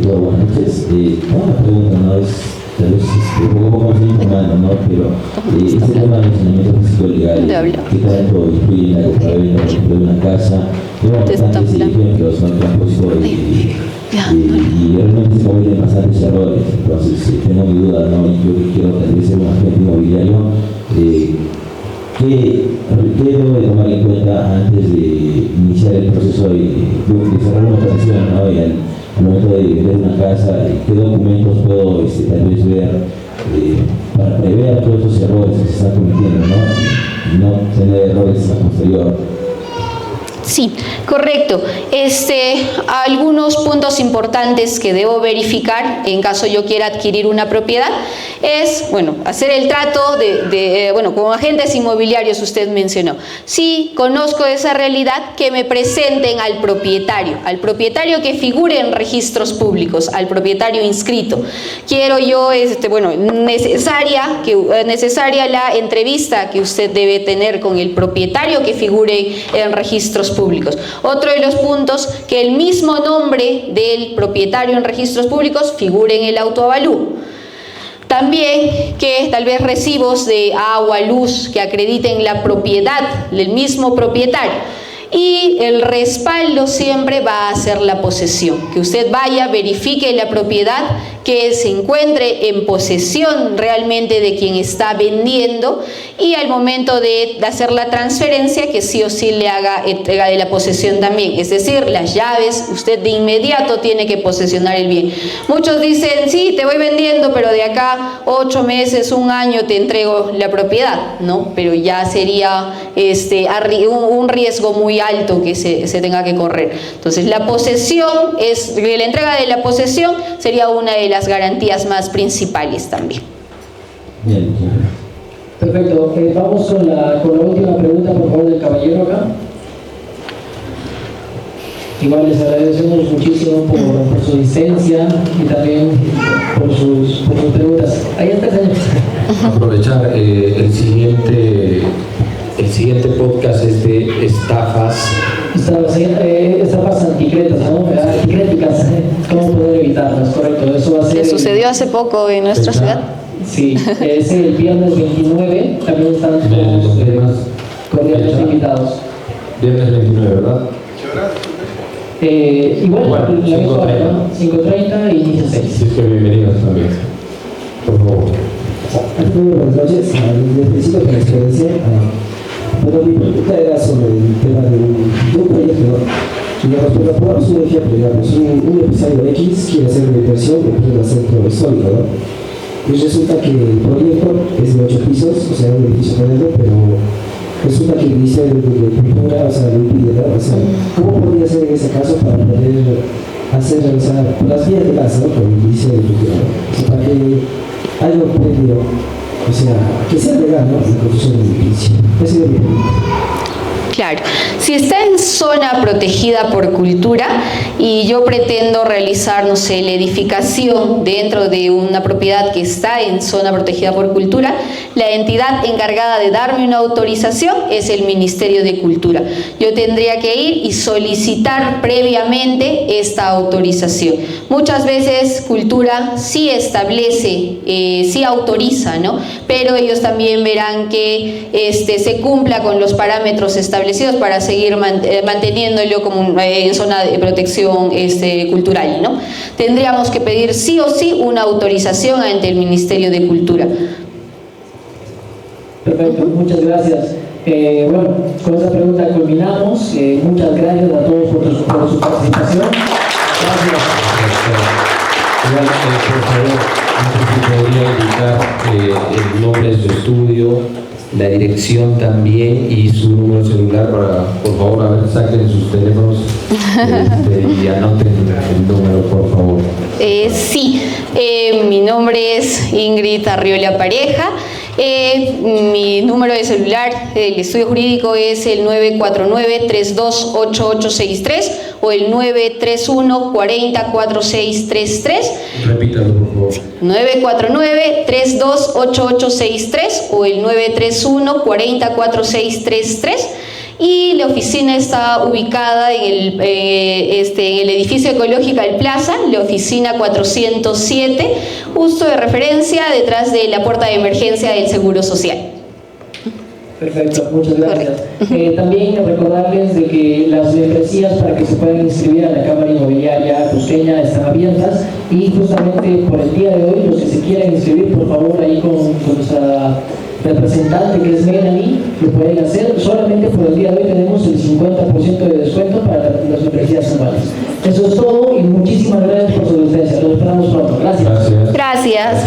Buenas noches. Una pregunta no es tal vez un poco más informada, ¿no? Pero este tema del saneamiento físico legal, ¿qué tanto influye en la compraventa de una casa? Tengo bastantes ejemplos, ¿no? Que han puesto y realmente se cometen bastantes errores. Entonces, tengo mi duda, ¿no? Y yo que quiero tal vez ser un agente inmobiliario, ¿qué debo de tomar en cuenta antes de iniciar el proceso de cerrar una operación, ¿no? Y al momento de ver una casa, qué documentos puedo tal vez ver para prever todos esos errores que se están cometiendo, ¿no? Y no tener errores a posterior? Sí, correcto. Algunos puntos importantes que debo verificar en caso yo quiera adquirir una propiedad es, bueno, hacer el trato con agentes inmobiliarios, usted mencionó. Sí, conozco esa realidad, que me presenten al propietario que figure en registros públicos, al propietario inscrito. Quiero yo, necesaria la entrevista que usted debe tener con el propietario que figure en registros públicos. Otro de los puntos, que el mismo nombre del propietario en registros públicos figure en el autoavalúo. También que tal vez recibos de agua, luz que acrediten la propiedad del mismo propietario. Y el respaldo siempre va a ser la posesión, que usted vaya, verifique la propiedad, que se encuentre en posesión realmente de quien está vendiendo, y al momento de hacer la transferencia, que sí o sí le haga entrega de la posesión también, es decir, las llaves, usted de inmediato tiene que posesionar el bien. Muchos dicen, sí, te voy vendiendo, pero de acá 8 meses, 1 año te entrego la propiedad, ¿no? Pero ya sería un riesgo muy alto que se tenga que correr. Entonces, la posesión, la entrega de la posesión sería una de las garantías más principales también. Bien. Perfecto. Vamos con la última pregunta, por favor, del caballero acá. Igual les agradecemos muchísimo por su asistencia y también por sus preguntas. Ahí está, señor. Aprovechar el siguiente podcast es de estafas. Estafas anticréticas, ¿no? Anticréticas, ¿cómo poder evitarlas? Correcto, eso va a ser... ¿Qué sucedió hace poco en nuestra ciudad? Sí, es el viernes 29, también están todos cordialmente invitados. Viernes 29, ¿verdad? Igual, la misma hora, ¿no? 5:30 y inicia 6. Sí, es que bienvenidos también. Por favor. Muy buenas noches. Les felicito por la experiencia. Bueno, mi pregunta era sobre el tema de un proyecto. Digamos, pero pongamos un ejemplo, digamos, un empresario X quiere hacer una inversión en el centro histórico, ¿no? Y resulta que el proyecto es de 8 pisos, o sea, un edificio moderno, pero resulta que el Ministerio de Cultura, o sea, lo impide, ¿no? O sea, ¿cómo podría ser en ese caso para poder realizar las vías de casa, ¿no? Con el Ministerio de Cultura, ¿no? O sea, para que haya un previo, o sea, que sea legal, ¿no? La construcción del edificio. Ese es mi pregunta. Claro, si está en zona protegida por cultura y yo pretendo realizar, no sé, la edificación dentro de una propiedad que está en zona protegida por cultura, la entidad encargada de darme una autorización es el Ministerio de Cultura. Yo tendría que ir y solicitar previamente esta autorización. Muchas veces Cultura sí establece, sí autoriza, ¿no? Pero ellos también verán que se cumpla con los parámetros establecidos para seguir manteniéndolo como en zona de protección cultural, ¿no? Tendríamos que pedir sí o sí una autorización ante el Ministerio de Cultura. Perfecto, muchas gracias. Bueno, con esta pregunta culminamos. Muchas gracias a todos por su participación. Gracias. Por favor, no sé si podría indicar el nombre de su estudio, la dirección también y su número celular para, por favor, a ver, saquen sus teléfonos y anoten el número, por favor. Sí, mi nombre es Ingrid Arriola Pareja. Mi número de celular del estudio jurídico es el 949-328863 o el 931-404633. Repítalo, por favor. 949-328863 o el 931-404633. Y la oficina está ubicada en el edificio ecológico El Plaza, la oficina 407, justo de referencia detrás de la puerta de emergencia del Seguro Social. Perfecto, muchas gracias. También recordarles de que las membresías para que se puedan inscribir a la Cámara Inmobiliaria Cusqueña están abiertas y justamente por el día de hoy, los que se quieran inscribir, por favor, ahí con nuestra representante que es Melanie, lo pueden hacer. Solamente por el día de hoy tenemos el 50% de descuento para las membresías anuales. Eso es todo y muchísimas gracias por su asistencia. Los esperamos pronto. Gracias. Gracias.